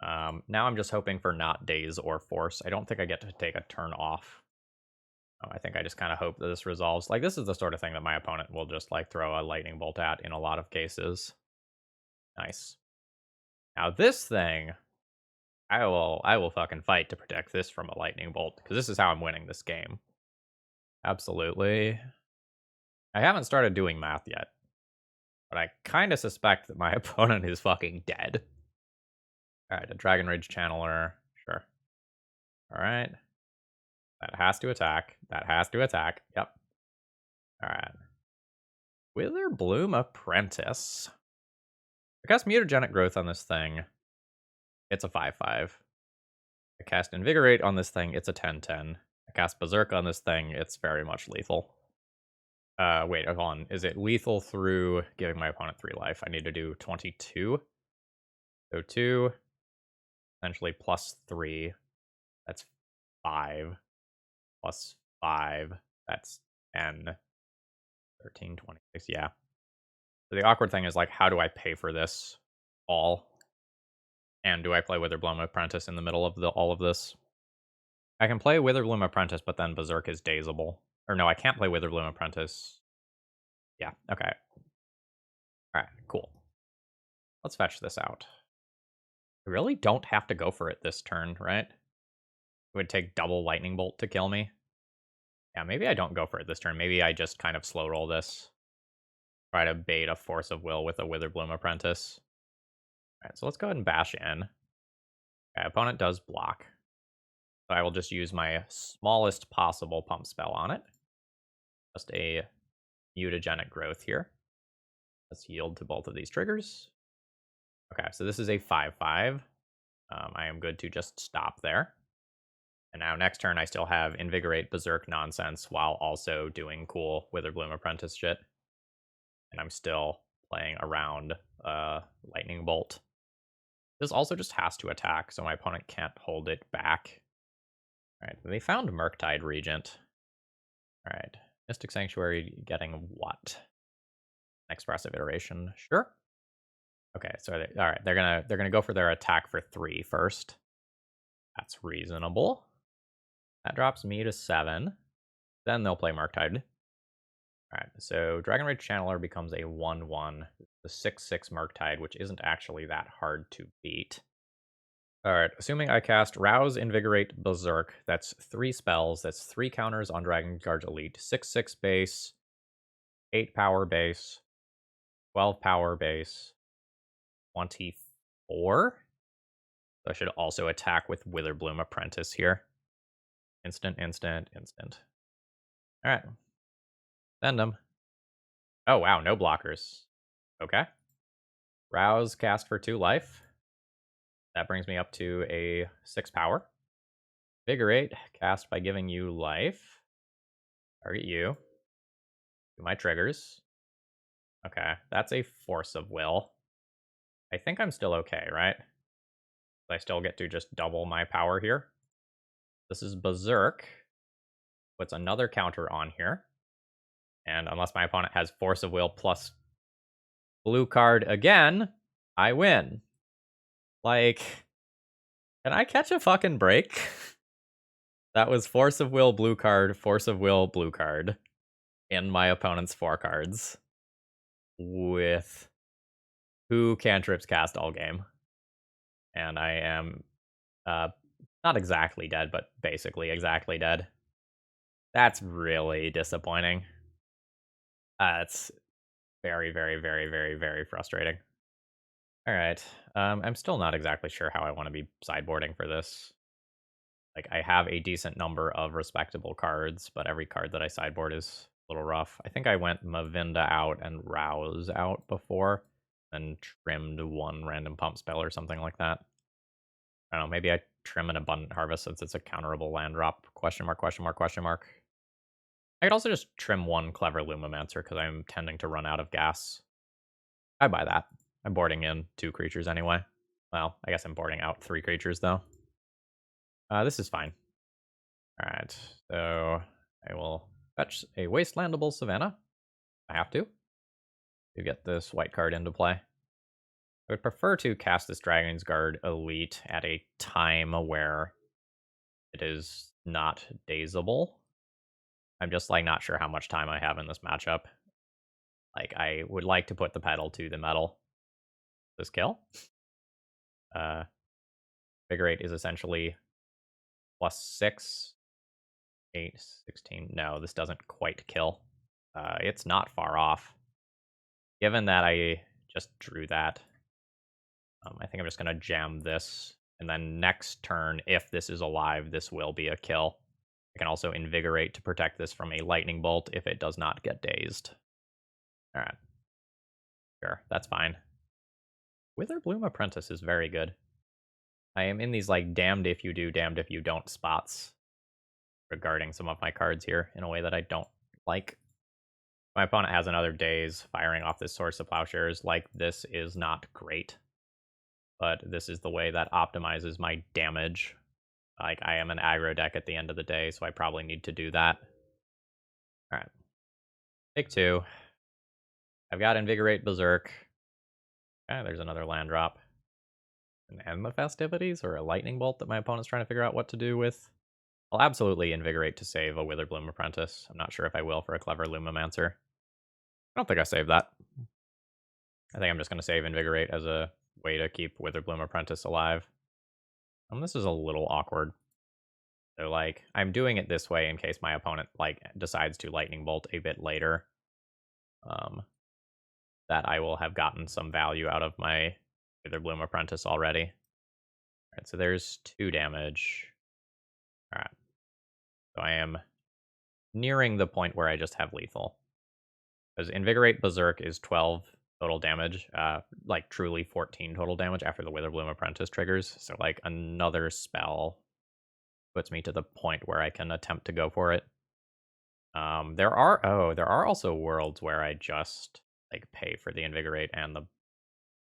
Now I'm just hoping for not Daze or Force. I don't think I get to take a turn off. I think I just kind of hope that this resolves. Like, this is the sort of thing that my opponent will just, like, throw a Lightning Bolt at in a lot of cases. Nice. Now this thing, I will fucking fight to protect this from a Lightning Bolt, because this is how I'm winning this game. Absolutely. I haven't started doing math yet, but I kind of suspect that my opponent is fucking dead. Alright, a Dragon Rage Channeler. Sure. Alright. That has to attack. That has to attack. Yep. Alright. Witherbloom Apprentice. I cast Mutagenic Growth on this thing. It's a 5-5. I cast Invigorate on this thing. It's a 10-10. I cast Berserk on this thing. It's very much lethal. Wait, hold on. Is it lethal through giving my opponent 3 life? I need to do 22. So 2. Essentially plus 3. That's 5. Plus 5. That's 10. 13, 26. Yeah. So the awkward thing is, like, how do I pay for this all? And do I play Witherbloom Apprentice in the middle of all of this? I can play Witherbloom Apprentice, but then Berserk is dazable. Or no, I can't play Witherbloom Apprentice. Yeah, okay. Alright, cool. Let's fetch this out. I really don't have to go for it this turn, right? It would take double Lightning Bolt to kill me. Yeah, maybe I don't go for it this turn. Maybe I just kind of slow roll this. Try to bait a Force of Will with a Witherbloom Apprentice. Alright, so let's go ahead and bash in. Okay, opponent does block. So I will just use my smallest possible pump spell on it. Just a mutagenic growth here. Let's yield to both of these triggers. Okay, so this is a 5-5. I am good to just stop there. And now next turn I still have Invigorate Berserk nonsense while also doing cool Witherbloom Apprentice shit. And I'm still playing around Lightning Bolt. This also just has to attack, so my opponent can't hold it back. Alright, they found Murktide Regent. Alright, Mystic Sanctuary getting what? Expressive Iteration, sure. Okay, so alright, they're gonna go for their attack for 3 first. That's reasonable. That drops me to 7. Then they'll play Murktide. Alright, so Dragon Rage Channeler becomes a 1-1. The 6-6 Murktide, which isn't actually that hard to beat. Alright, assuming I cast Rouse, Invigorate, Berserk, that's 3 spells, that's 3 counters on Dragon Guard Elite, 6-6 base, 8 power base, 12 power base, 24? So I should also attack with Witherbloom Apprentice here. Instant, instant, instant. Alright. Send them. Oh, wow, no blockers. Okay. Rouse, cast for 2 life. That brings me up to a 6 power. Invigorate, cast by giving you life. Target you. Do my triggers. Okay, that's a Force of Will. I think I'm still okay, right? I still get to just double my power here. This is Berserk. Puts another counter on here. And unless my opponent has Force of Will plus blue card again, I win. Like, can I catch a fucking break? That was Force of Will, blue card, Force of Will, blue card in my opponent's 4 cards with 2 cantrips cast all game. And I am not exactly dead, but basically exactly dead. That's really disappointing. That's very, very, very, very, very frustrating. Alright, I'm still not exactly sure how I want to be sideboarding for this. Like, I have a decent number of respectable cards, but every card that I sideboard is a little rough. I think I went Mavinda out and Rouse out before, and trimmed 1 random pump spell or something like that. I don't know, maybe I trim an Abundant Harvest since it's a counterable land drop, question mark, question mark, question mark. I could also just trim 1 Clever Lumomancer, because I'm tending to run out of gas. I buy that. I'm boarding in 2 creatures anyway. Well, I guess I'm boarding out 3 creatures, though. This is fine. Alright, so I will fetch a Wastelandable Savannah. I have to get this white card into play. I would prefer to cast this Dragon's Guard Elite at a time where it is not dazable. I'm just, like, not sure how much time I have in this matchup. Like, I would like to put the pedal to the metal. This kill? Uh, Invigorate is essentially +6, 8, 16. No, this doesn't quite kill. It's not far off. Given that I just drew that, I think I'm just going to jam this. And then next turn, if this is alive, this will be a kill. I can also Invigorate to protect this from a lightning bolt if it does not get dazed. All right. Sure, that's fine. Witherbloom Apprentice is very good. I am in these, like, damned if you do, damned if you don't spots regarding some of my cards here in a way that I don't like. My opponent has another daze firing off this Source of Plowshares. Like, this is not great. But this is the way that optimizes my damage. Like, I am an aggro deck at the end of the day, so I probably need to do that. Alright. Take 2. I've got Invigorate Berserk. Okay, there's another land drop. And end the festivities, or a lightning bolt that my opponent's trying to figure out what to do with. I'll absolutely Invigorate to save a Witherbloom Apprentice. I'm not sure if I will for a clever Lumomancer. I don't think I saved that. I think I'm just going to save Invigorate as a way to keep Witherbloom Apprentice alive. This is a little awkward. So, like, I'm doing it this way in case my opponent, like, decides to Lightning Bolt a bit later. That I will have gotten some value out of my Witherbloom Apprentice already. Alright, so there's 2 damage. Alright. So I am nearing the point where I just have lethal. Because Invigorate Berserk is 12 total damage. Like, truly 14 total damage after the Witherbloom Apprentice triggers. So, like, another spell puts me to the point where I can attempt to go for it. There are also worlds where I just, like, pay for the Invigorate and the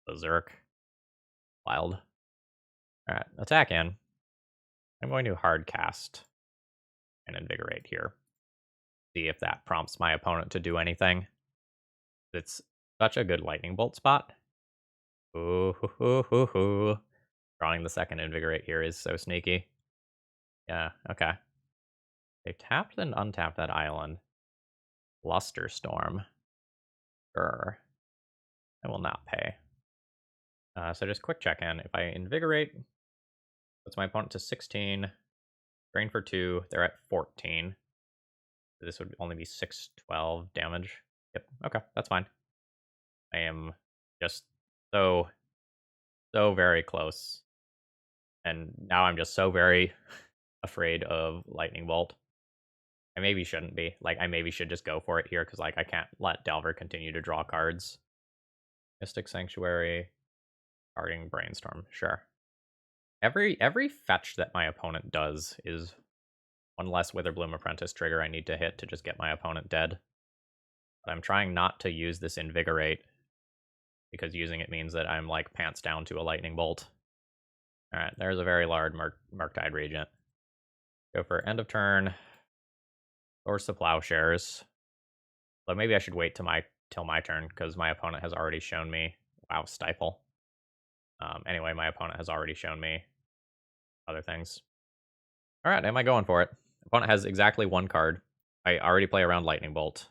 Berserk. Wild. Alright, attack in. I'm going to hard cast and Invigorate here. See if that prompts my opponent to do anything. It's such a good lightning bolt spot. Ooh, hoo, hoo, hoo, hoo. Drawing the second Invigorate here is so sneaky. Yeah, okay. They tapped and untapped that island. Lusterstorm. Sure. I will not pay. So just quick check-in. If I Invigorate, puts my opponent to 16. Drain for 2. They're at 14. So this would only be 612 damage. Yep, okay, that's fine. I am just so very close. And now I'm just so very afraid of Lightning Bolt. I maybe shouldn't be. Like, I maybe should just go for it here, because, like, I can't let Delver continue to draw cards. Mystic Sanctuary, Guarding Brainstorm, sure. Every fetch that my opponent does is one less Witherbloom Apprentice trigger I need to hit to just get my opponent dead. But I'm trying not to use this Invigorate, because using it means that I'm, like, pants down to a Lightning Bolt. Alright, there's a very large Murktide Regent. Go for end of turn. Source of Plowshares. But maybe I should wait till my turn, because my opponent has already shown me... Wow, Stifle. Anyway, my opponent has already shown me other things. Alright, am I going for it? Opponent has exactly 1 card. I already play around Lightning Bolt.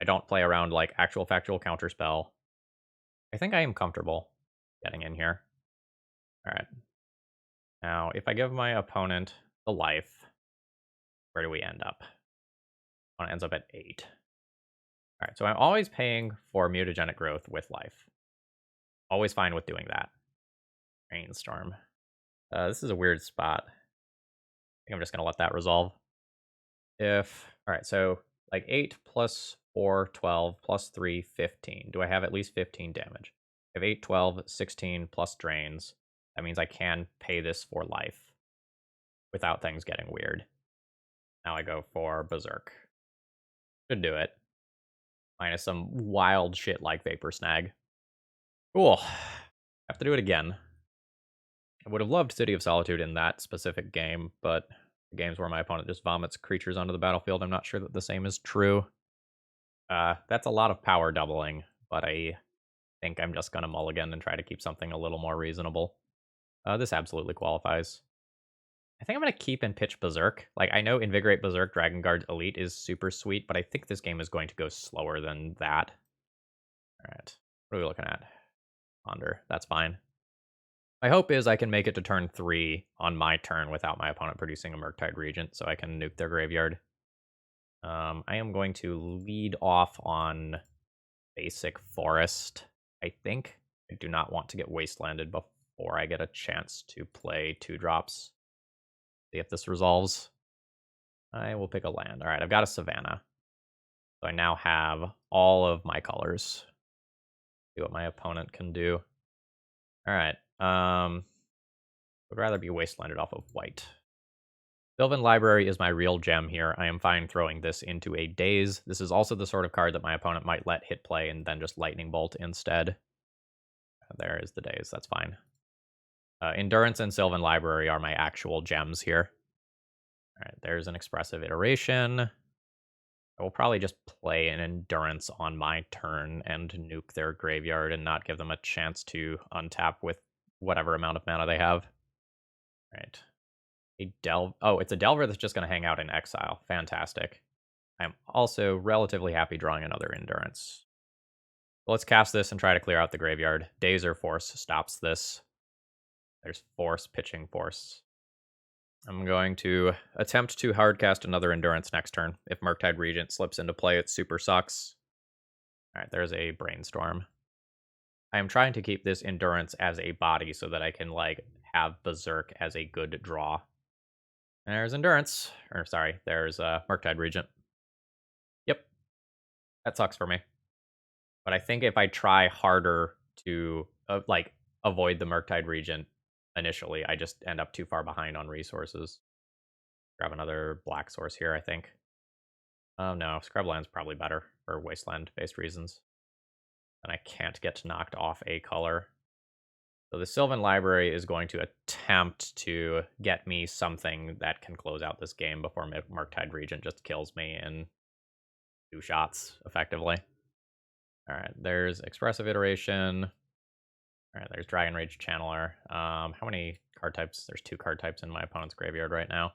I don't play around, like, actual factual counterspell. I think I am comfortable getting in here. Alright. Now, if I give my opponent the life, where do we end up? Opponent ends up at 8. Alright, so I'm always paying for mutagenic growth with life. Always fine with doing that. Brainstorm. This is a weird spot. I think I'm just going to let that resolve. Alright, so, like, 8 plus 4, 12, plus 3, 15. Do I have at least 15 damage? I have 8, 12, 16, plus drains. That means I can pay this for life without things getting weird. Now I go for Berserk. Should do it. Minus some wild shit like Vapor Snag. Cool. Have to do it again. I would have loved City of Solitude in that specific game, but the games where my opponent just vomits creatures onto the battlefield, I'm not sure that the same is true. That's a lot of power doubling, but I think I'm just going to mulligan and try to keep something a little more reasonable. This absolutely qualifies. I think I'm going to keep and pitch Berserk. Like, I know Invigorate Berserk Dragon Guard Elite is super sweet, but I think this game is going to go slower than that. All right. What are we looking at? Ponder. That's fine. My hope is I can make it to turn 3 on my turn without my opponent producing a Murktide Regent, so I can nuke their graveyard. I am going to lead off on basic Forest, I think. I do not want to get Wastelanded before I get a chance to play 2-drops. See if this resolves. I will pick a land. All right, I've got a Savannah. So I now have all of my colors. See what my opponent can do. All right. Would rather be Wastelanded off of white. Sylvan Library is my real gem here. I am fine throwing this into a Daze. This is also the sort of card that my opponent might let hit play and then just Lightning Bolt instead. There is the Daze. That's fine. Endurance and Sylvan Library are my actual gems here. All right, there's an Expressive Iteration. I will probably just play an Endurance on my turn and nuke their graveyard and not give them a chance to untap with whatever amount of mana they have. All right. A Delve. Oh, it's a Delver that's just going to hang out in exile. Fantastic. I'm also relatively happy drawing another Endurance. So let's cast this and try to clear out the graveyard. Daze or Force stops this. There's Force, pitching Force. I'm going to attempt to hardcast another Endurance next turn. If Murktide Regent slips into play, it super sucks. All right, there's a Brainstorm. I am trying to keep this Endurance as a body so that I can, like, have Berserk as a good draw. And there's Endurance. Or, sorry, there's Murktide Regent. Yep. That sucks for me. But I think if I try harder to, avoid the Murktide Regent initially, I just end up too far behind on resources. Grab another black source here, I think. Oh no, Scrubland's probably better for Wasteland-based reasons. And I can't get knocked off a color. So the Sylvan Library is going to attempt to get me something that can close out this game before Murktide Regent just kills me in 2 shots, effectively. All right, there's Expressive Iteration. All right, there's Dragon Rage Channeler. How many card types? There's 2 card types in my opponent's graveyard right now.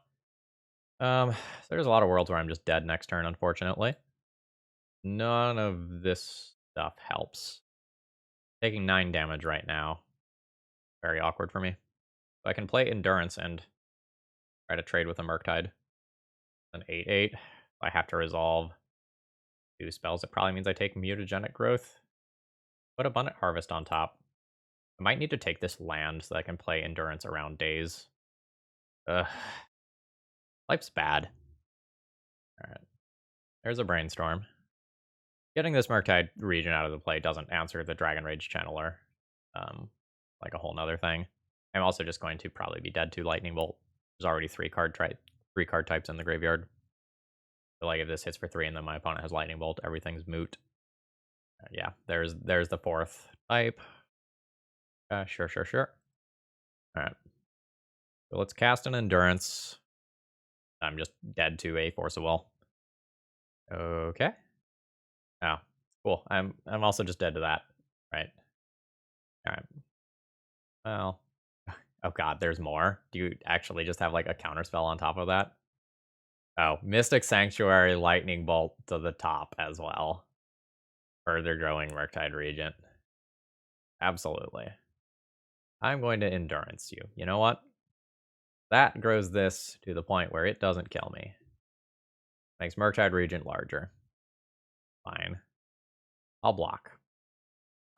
So there's a lot of worlds where I'm just dead next turn, unfortunately. None of this stuff helps. Taking 9 damage right now. Very awkward for me. So I can play Endurance and try to trade with a Murktide. An 8/8. I have to resolve 2 spells. It probably means I take Mutagenic Growth. Put Abundant Harvest on top. I might need to take this land so that I can play Endurance around Daze. Ugh. Life's bad. Alright. There's a Brainstorm. Getting this Murktide Regent out of the play doesn't answer the Dragon Rage Channeler. Like a whole nother thing. I'm also just going to probably be dead to Lightning Bolt. There's already 3 card types in the graveyard. So like if this hits for 3 and then my opponent has Lightning Bolt, everything's moot. Yeah, there's the 4th type. Sure. Alright. So let's cast an Endurance. I'm just dead to a Force of Will. Okay. Oh, cool. I'm also just dead to that. Right. Alright. Well. Oh god, there's more. Do you actually just have like a counterspell on top of that? Oh, Mystic Sanctuary, Lightning Bolt to the top as well. Further growing Murktide Regent. Absolutely. I'm going to Endurance you. You know what? That grows this to the point where it doesn't kill me. Makes Murktide Regent larger. Fine. I'll block.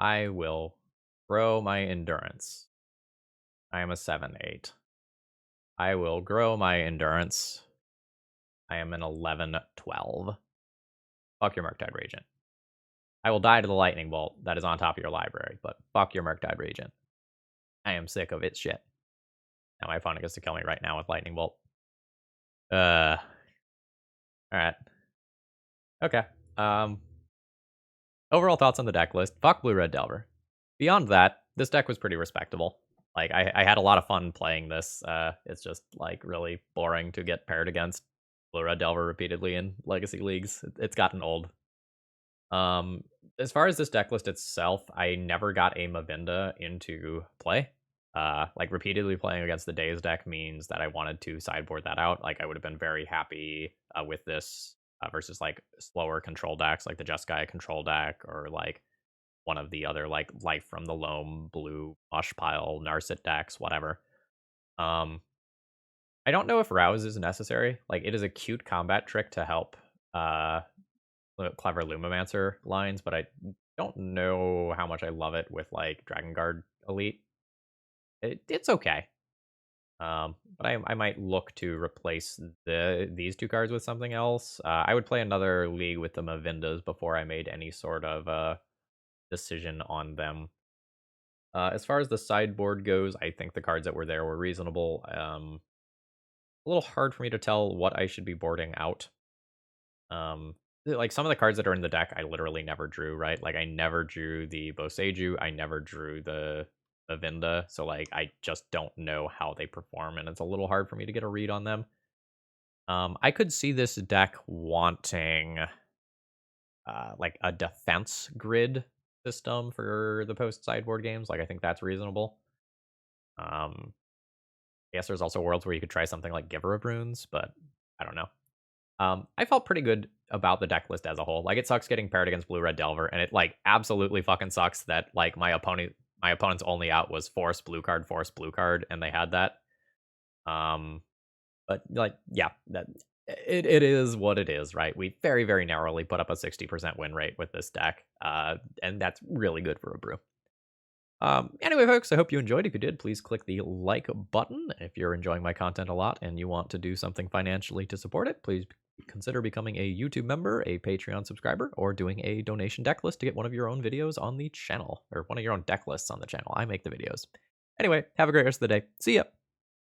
I will grow my Endurance. I am a 7/8. I will grow my Endurance. I am an 11/12. Fuck your Murktide Regent. I will die to the Lightning Bolt that is on top of your library, but fuck your Murktide Regent. I am sick of its shit. Now my opponent gets to kill me right now with Lightning Bolt. Alright. Okay. Overall thoughts on the deck list. Fuck Blue-Red Delver. Beyond that, this deck was pretty respectable. Like, I had a lot of fun playing this. It's just, like, really boring to get paired against Blue-Red Delver repeatedly in Legacy Leagues. It's gotten old. As far as this deck list itself, I never got a Mavinda into play. Like, repeatedly playing against the Days deck means that I wanted to sideboard that out. Like, I would have been very happy with this versus, like, slower control decks, like the Jeskai control deck, or, like, one of the other, like, Life from the Loam, blue, Mush Pile, Narset decks, whatever. I don't know if Rouse is necessary. Like, it is a cute combat trick to help uh, clever Lumomancer lines, but I don't know how much I love it with, like, Dragon Guard Elite. It's okay. But I might look to replace these two cards with something else. I would play another league with the Mavindas before I made any sort of decision on them. As far as the sideboard goes, I think the cards that were there were reasonable. A little hard for me to tell what I should be boarding out. Like, some of the cards that are in the deck, I literally never drew, right? Like, I never drew the Boseiju, I never drew the Mavinda, so, like, I just don't know how they perform, and it's a little hard for me to get a read on them. I could see this deck wanting, like, a defense grid system for the post-sideboard games. Like, I think that's reasonable. I guess there's also worlds where you could try something like Giver of Runes, but I don't know. I felt pretty good about the deck list as a whole. Like, it sucks getting paired against Blue Red Delver, and it, like, absolutely fucking sucks that, like, my opponent's only out was force blue card, and they had that. But, like, yeah, that it is what it is, right? We very, very narrowly put up a 60% win rate with this deck, and that's really good for a brew. Anyway, folks, I hope you enjoyed. If you did, please click the like button. If you're enjoying my content a lot and you want to do something financially to support it, please consider becoming a YouTube member, a Patreon subscriber, or doing a donation deck list to get one of your own videos on the channel, or one of your own deck lists on the channel. I make the videos. Anyway, have a great rest of the day. See ya!